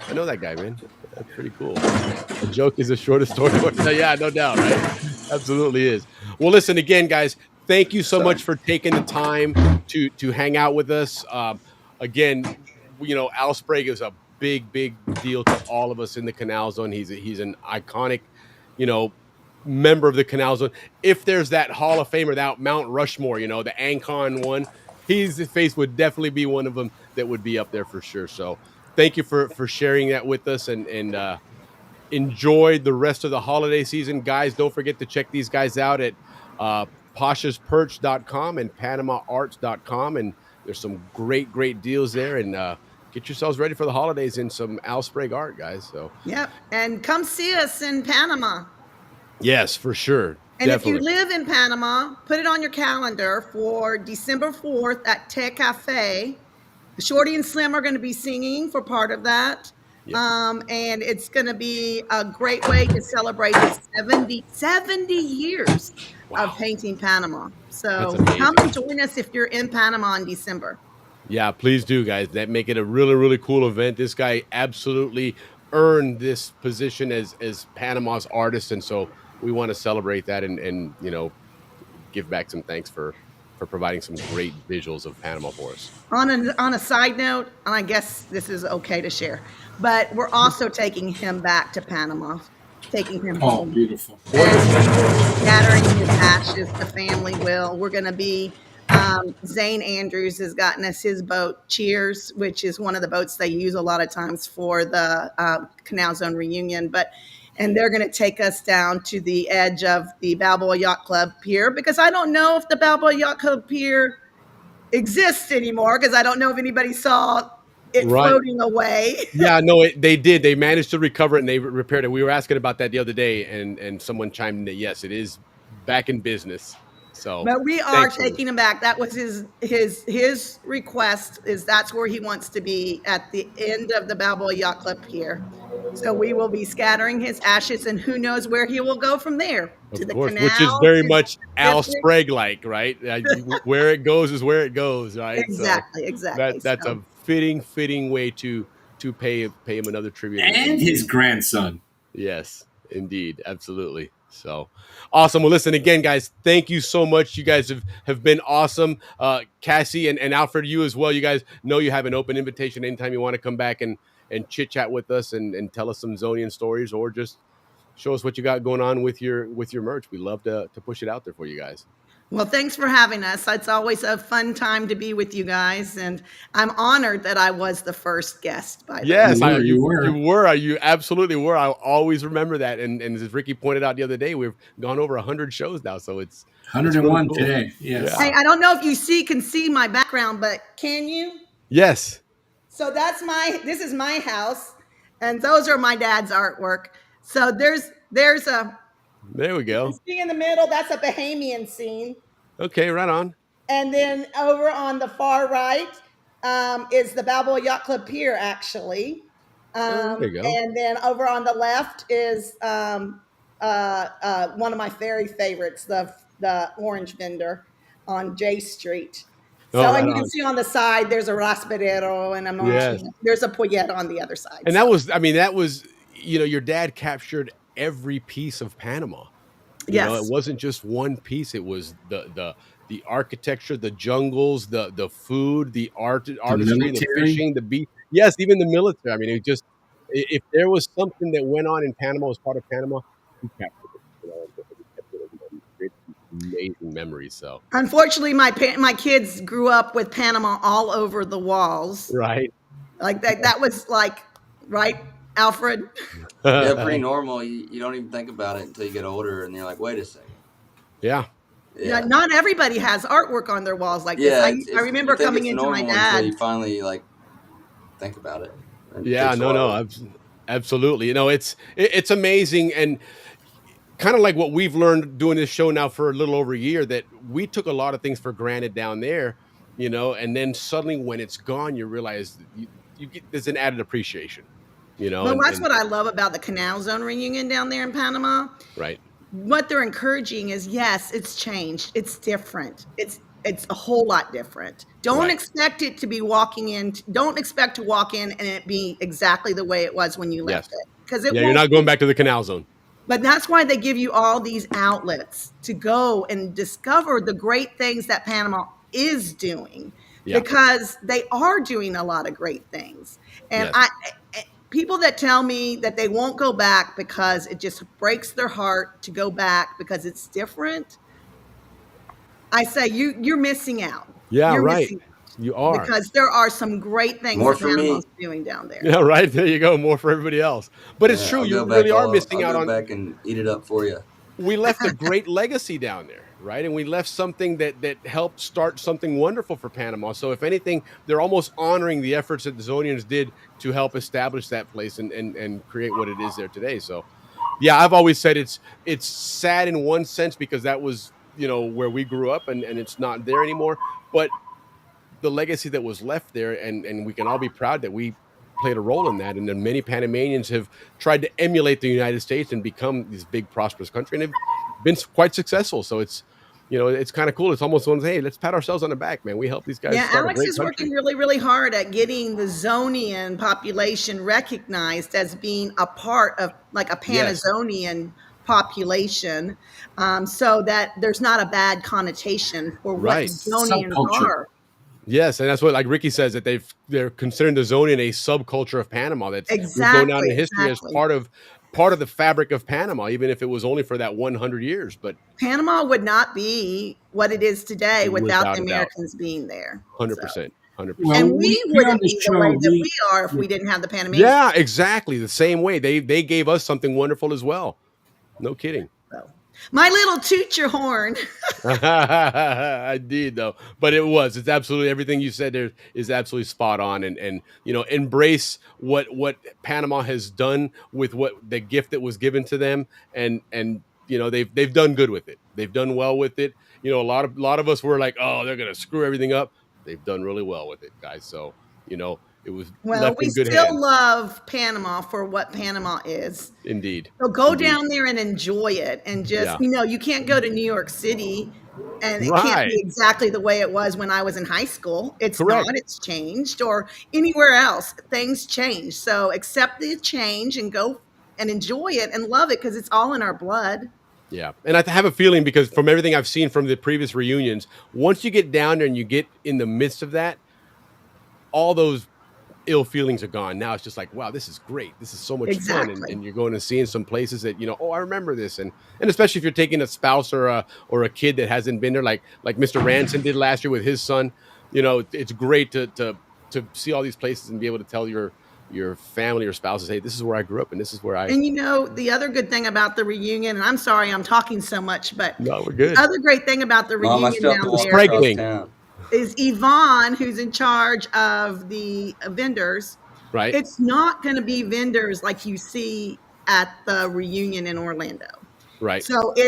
I know that guy, man. That's pretty cool. A joke is the shortest story. Yeah, no doubt, right? Absolutely is. Well, listen, again, guys, thank you so much for taking the time to hang out with us. Again, Al Sprague is a big, big deal to all of us in the Canal Zone. He's an iconic, member of the Canal Zone. If there's that Hall of Famer, that Mount Rushmore, the Ancon one, his face would definitely be one of them that would be up there for sure. So thank you for sharing that with us, and enjoy the rest of the holiday season. Guys, don't forget to check these guys out at pashasperch.com and panamaarts.com, and there's some great deals there, and get yourselves ready for the holidays in some Al Sprague art, guys. So yep, and come see us in Panama. Yes, for sure. And if you live in Panama, put it on your calendar for December 4th at Te Cafe. Shorty and Slim are going to be singing for part of that. And it's going to be a great way to celebrate the 70 years of painting Panama. So come and join us if you're in Panama in December. Yeah, please do, guys. That make it a really, really cool event. This guy absolutely earned this position as Panama's artist, and so we want to celebrate that and give back some thanks for providing some great visuals of Panama for us. On a side note, and I guess this is okay to share, but we're also taking him back to Panama, taking him home. Oh, beautiful. Scattering his ashes, the family will. We're going to be, Zane Andrews has gotten us his boat, Cheers, which is one of the boats they use a lot of times for the Canal Zone reunion. And they're going to take us down to the edge of the Balboa Yacht Club pier, because I don't know if the Balboa Yacht Club pier exists anymore, because I don't know if anybody saw it floating away. Yeah, no, they did. They managed to recover it and they repaired it. We were asking about that the other day, and someone chimed in that yes, it is back in business. So, but we are taking him back. That was his request. Is that's where he wants to be, at the end of the Balboa Yacht Club pier. So we will be scattering his ashes, and who knows where he will go from there. To the canal, which is very much Al Sprague-like, right? Where it goes is where it goes, right? Exactly, so exactly. That's a fitting way to pay him another tribute. And his grandson. Yes, indeed, absolutely. So awesome. Well, listen again, guys. Thank you so much. You guys have been awesome. Cassie and Alfred, you as well. You guys know you have an open invitation anytime you want to come back and chit chat with us and tell us some Zonian stories, or just show us what you got going on with your merch. We love to push it out there for you guys. Well, thanks for having us. It's always a fun time to be with you guys, and I'm honored that I was the first guest. By the way, you were. You absolutely were. I always remember that. And as Ricky pointed out the other day, we've gone over 100 shows now, so it's 101 really cool. today. Yes. Hey, I don't know if you can see my background, but can you? Yes. So this is my house, and those are my dad's artwork. So there's a. There we go. You see in the middle, that's a Bahamian scene. Okay, right on. And then over on the far right is the Balboa Yacht Club pier, actually. There you go. And then over on the left is one of my very favorites, the orange vendor on J Street. So and you can see on the side, there's a Raspadero and there's a Poyet on the other side. And that was, your dad captured every piece of Panama. You know, it wasn't just one piece. It was the architecture, the jungles, the food, the artistry, the fishing, the beach. Yes, even the military. I mean, it just, if there was something that went on in Panama as part of Panama, he captured it. Amazing memories. So unfortunately, my kids grew up with Panama all over the walls. Right. Like that was like, right, Alfred? Yeah, pretty normal. You don't even think about it until you get older, and you're like, wait a second. Yeah. Yeah. Not everybody has artwork on their walls like this. I remember coming into my dad. Until you finally think about it. Yeah, no, absolutely. It's amazing, and kind of like what we've learned doing this show now for a little over a year, that we took a lot of things for granted down there, and then suddenly when it's gone, you realize you get, there's an added appreciation, Well, that's what I love about the Canal Zone reunion down there in Panama. Right. What they're encouraging is, yes, it's changed. It's different. It's a whole lot different. Don't expect it to be walking in. Don't expect to walk in and it be exactly the way it was when you left it. Because you're not going back to the Canal Zone. But that's why they give you all these outlets to go and discover the great things that Panama is doing, because they are doing a lot of great things. And people that tell me that they won't go back because it just breaks their heart to go back because it's different, I say you're missing out. Yeah, you're right. Missing out. You are. Because there are some great things that Panama's doing down there. Yeah, right. There you go. More for everybody else. But it's true. You really are missing out on. I'll go back and eat it up for you. We left a great legacy down there, right? And we left something that helped start something wonderful for Panama. So if anything, they're almost honoring the efforts that the Zonians did to help establish that place and create what it is there today. So, yeah, I've always said it's sad in one sense because that was, where we grew up and it's not there anymore. But the legacy that was left there, and we can all be proud that we played a role in that, and then many Panamanians have tried to emulate the United States and become this big prosperous country, and have been quite successful. So it's, it's kind of cool. It's almost one, hey, let's pat ourselves on the back, man. We helped these guys Yeah, start a Alex great is country. working really, really hard at getting the Zonian population recognized as being a part of like a Panazonian population, so that there's not a bad connotation for what Right. Zonians Subculture. are. Yes, and that's what, like Ricky says, that they're considering the Zonian a subculture of Panama that's will go down Exactly, in history as exactly. part of the fabric of Panama, even if it was only for that 100 years. But Panama would not be what it is today without without the a doubt, Americans being there. 100%, 100%. Well, And we here on wouldn't the be the way show, that we are if we didn't have the Panamanians. Yeah, exactly. The same way they gave us something wonderful as well. No kidding. So, my little toot your horn. I did though, but it's absolutely everything you said there is absolutely spot on, and embrace what Panama has done with what the gift that was given to them, and they've done good with it. They've done well with it. A lot of us were like, oh, they're gonna screw everything up. They've done really well with it, guys. So it was Well, left we in good still hands. love Panama for what Panama is. Indeed. So go Indeed. down there and enjoy it, and just you can't go to New York City and it can't Right. be exactly the way it was when I was in high school. It's Correct. not. It's changed, or anywhere else. Things change. So accept the change and go and enjoy it and love it, because it's all in our blood. Yeah. And I have a feeling, because from everything I've seen from the previous reunions, once you get down there and you get in the midst of that, all those ill feelings are gone. Now it's just like, wow, this is great. This is so much fun. Exactly. And you're going and seeing some places that, oh, I remember this. And especially if you're taking a spouse or a kid that hasn't been there, like Mr. Ranson did last year with his son, it's great to see all these places and be able to tell your family or spouses, hey, this is where I grew up and this is where I. And the other good thing about the reunion, and I'm sorry I'm talking so much, but No, we're good. the other great thing about the Mom, I reunion still have to down walk there across thing. town. is Yvonne, who's in charge of the vendors. Right. It's not going to be vendors like you see at the reunion in Orlando. Right. So me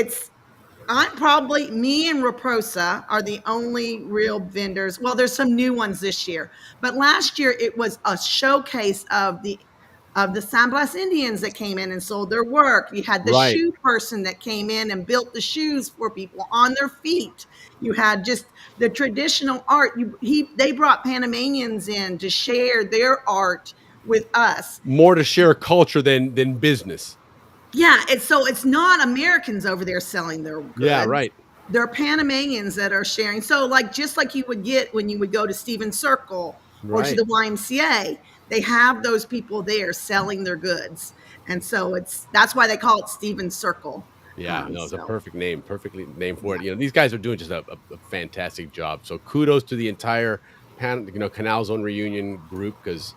and Raposa are the only real vendors. Well, there's some new ones this year, but last year it was a showcase of the San Blas Indians that came in and sold their work. You had the Right. shoe person that came in and built the shoes for people on their feet. You had just the traditional art. They brought Panamanians in to share their art with us. More to share culture than business. Yeah, it's not Americans over there selling their goods. Yeah, right. They're Panamanians that are sharing. So just like you would get when you would go to Stevens Circle or to Right. the YMCA, they have those people there selling their goods. And so that's why they call it Stevens Circle. Yeah, no, it's a perfect name, perfectly named for it. These guys are doing just a fantastic job. So kudos to the entire Canal Zone reunion group, because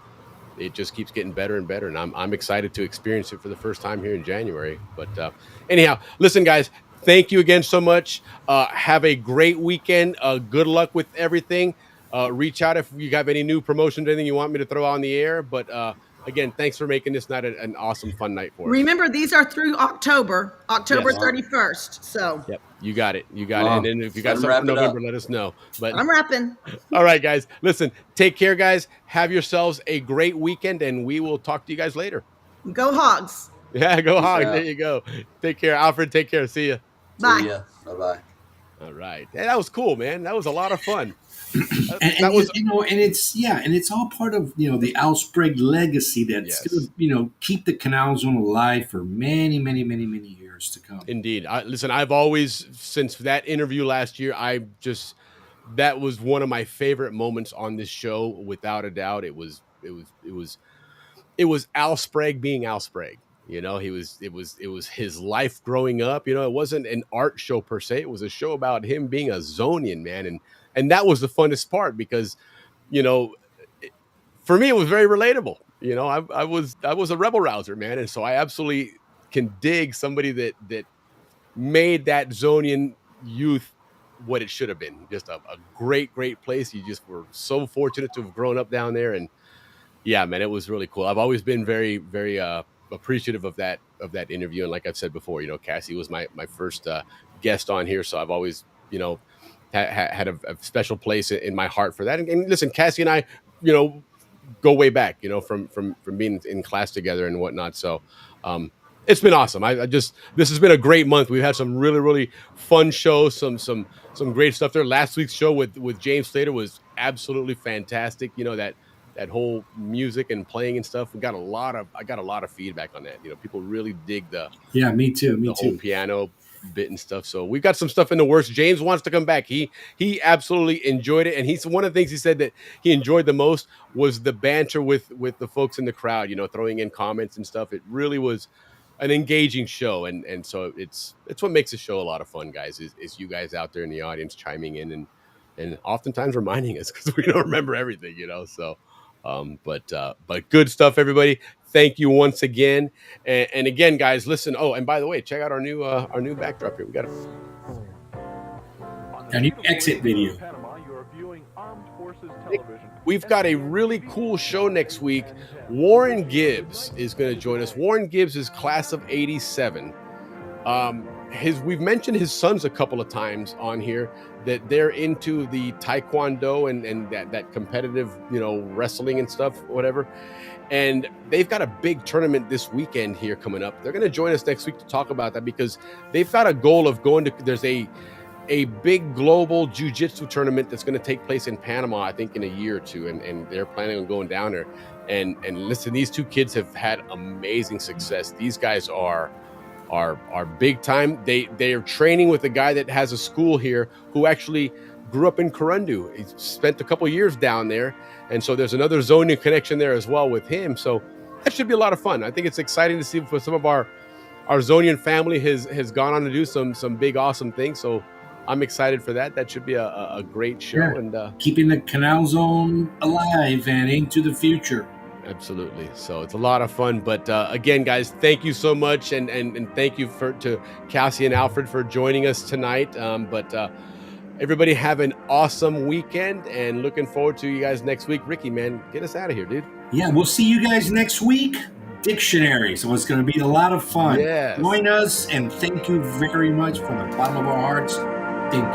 it just keeps getting better and better, and I'm excited to experience it for the first time here in January. But anyhow, listen, guys, thank you again so much. Have a great weekend. Good luck with everything. Reach out if you have any new promotions, anything you want me to throw on the air. But again, thanks for making this night an awesome, fun night for us. Remember, these are through October Yes. 31st. So Yep, you got it. You got it. And then if you got Let's something wrap for it November, up. let us know. But I'm wrapping. all right, guys, listen, take care, guys. Have yourselves a great weekend, and we will talk to you guys later. Go Hogs. Yeah, go Peace Hogs. out. There you go. Take care, Alfred. Take care. See ya. Bye. See ya. Bye-bye. All right. Hey, that was cool, man. That was a lot of fun. And it's all part of the Al Sprague legacy that's Yes. going to keep the Canal Zone alive for many, many, many, many years to come. Indeed. Listen, I've always, since that interview last year, that was one of my favorite moments on this show, without a doubt. It was Al Sprague being Al Sprague. It was his life growing up. It wasn't an art show per se. It was a show about him being a Zonian, man. And that was the funnest part, because, for me, it was very relatable. I was a rebel rouser, man. And so I absolutely can dig somebody that made that Zonian youth what it should have been. Just a great, great place. You just were so fortunate to have grown up down there. And yeah, man, it was really cool. I've always been very, very appreciative of that interview. And like I've said before, Cassie was my first guest on here. So I've always, had a special place in my heart for that. And listen, Cassie and I, go way back, from being in class together and whatnot. So it's been awesome. This has been a great month. We've had some really, really fun shows, some great stuff there. Last week's show with James Slater was absolutely fantastic. That whole music and playing and stuff. I got a lot of feedback on that. People really dig me too. the whole piano bit and stuff. So we've got some stuff in the works. James wants to come back. He absolutely enjoyed it, and he's one of the things he said that he enjoyed the most was the banter with the folks in the crowd. Throwing in comments and stuff. It really was an engaging show, and so it's what makes the show a lot of fun, guys. Is you guys out there in the audience chiming in and oftentimes reminding us because we don't remember everything, So. But good stuff, everybody. Thank you once again, and again, guys. Listen. Oh, and by the way, check out our new backdrop here. We got a new exit video. We've got a really cool show next week. Warren Gibbs is going to join us. Warren Gibbs is class of '87. We've mentioned his sons a couple of times on here that they're into the taekwondo and that competitive, wrestling and stuff, whatever. And they've got a big tournament this weekend here coming up. They're going to join us next week to talk about that because they've got a goal of there's a big global jiu-jitsu tournament that's going to take place in Panama, I think in a year or two. And they're planning on going down there. And listen, these two kids have had amazing success. These guys are big time. They are training with a guy that has a school here who actually grew up in Corundu. He spent a couple years down there, and so there's another Zonian connection there as well with him. So that should be a lot of fun. I think it's exciting to see for some of our Zonian family has gone on to do some big awesome things. So I'm excited for that. That should be a great show. Yeah. And keeping the Canal Zone alive and into the future. Absolutely. So it's a lot of fun. But again, guys, thank you so much. And thank you to Cassie and Alfred for joining us tonight. But everybody have an awesome weekend and looking forward to you guys next week. Ricky, man, get us out of here, dude. Yeah, we'll see you guys next week. Dictionary. So it's going to be a lot of fun. Yes. Join us and thank you very much from the bottom of our hearts. Thank you.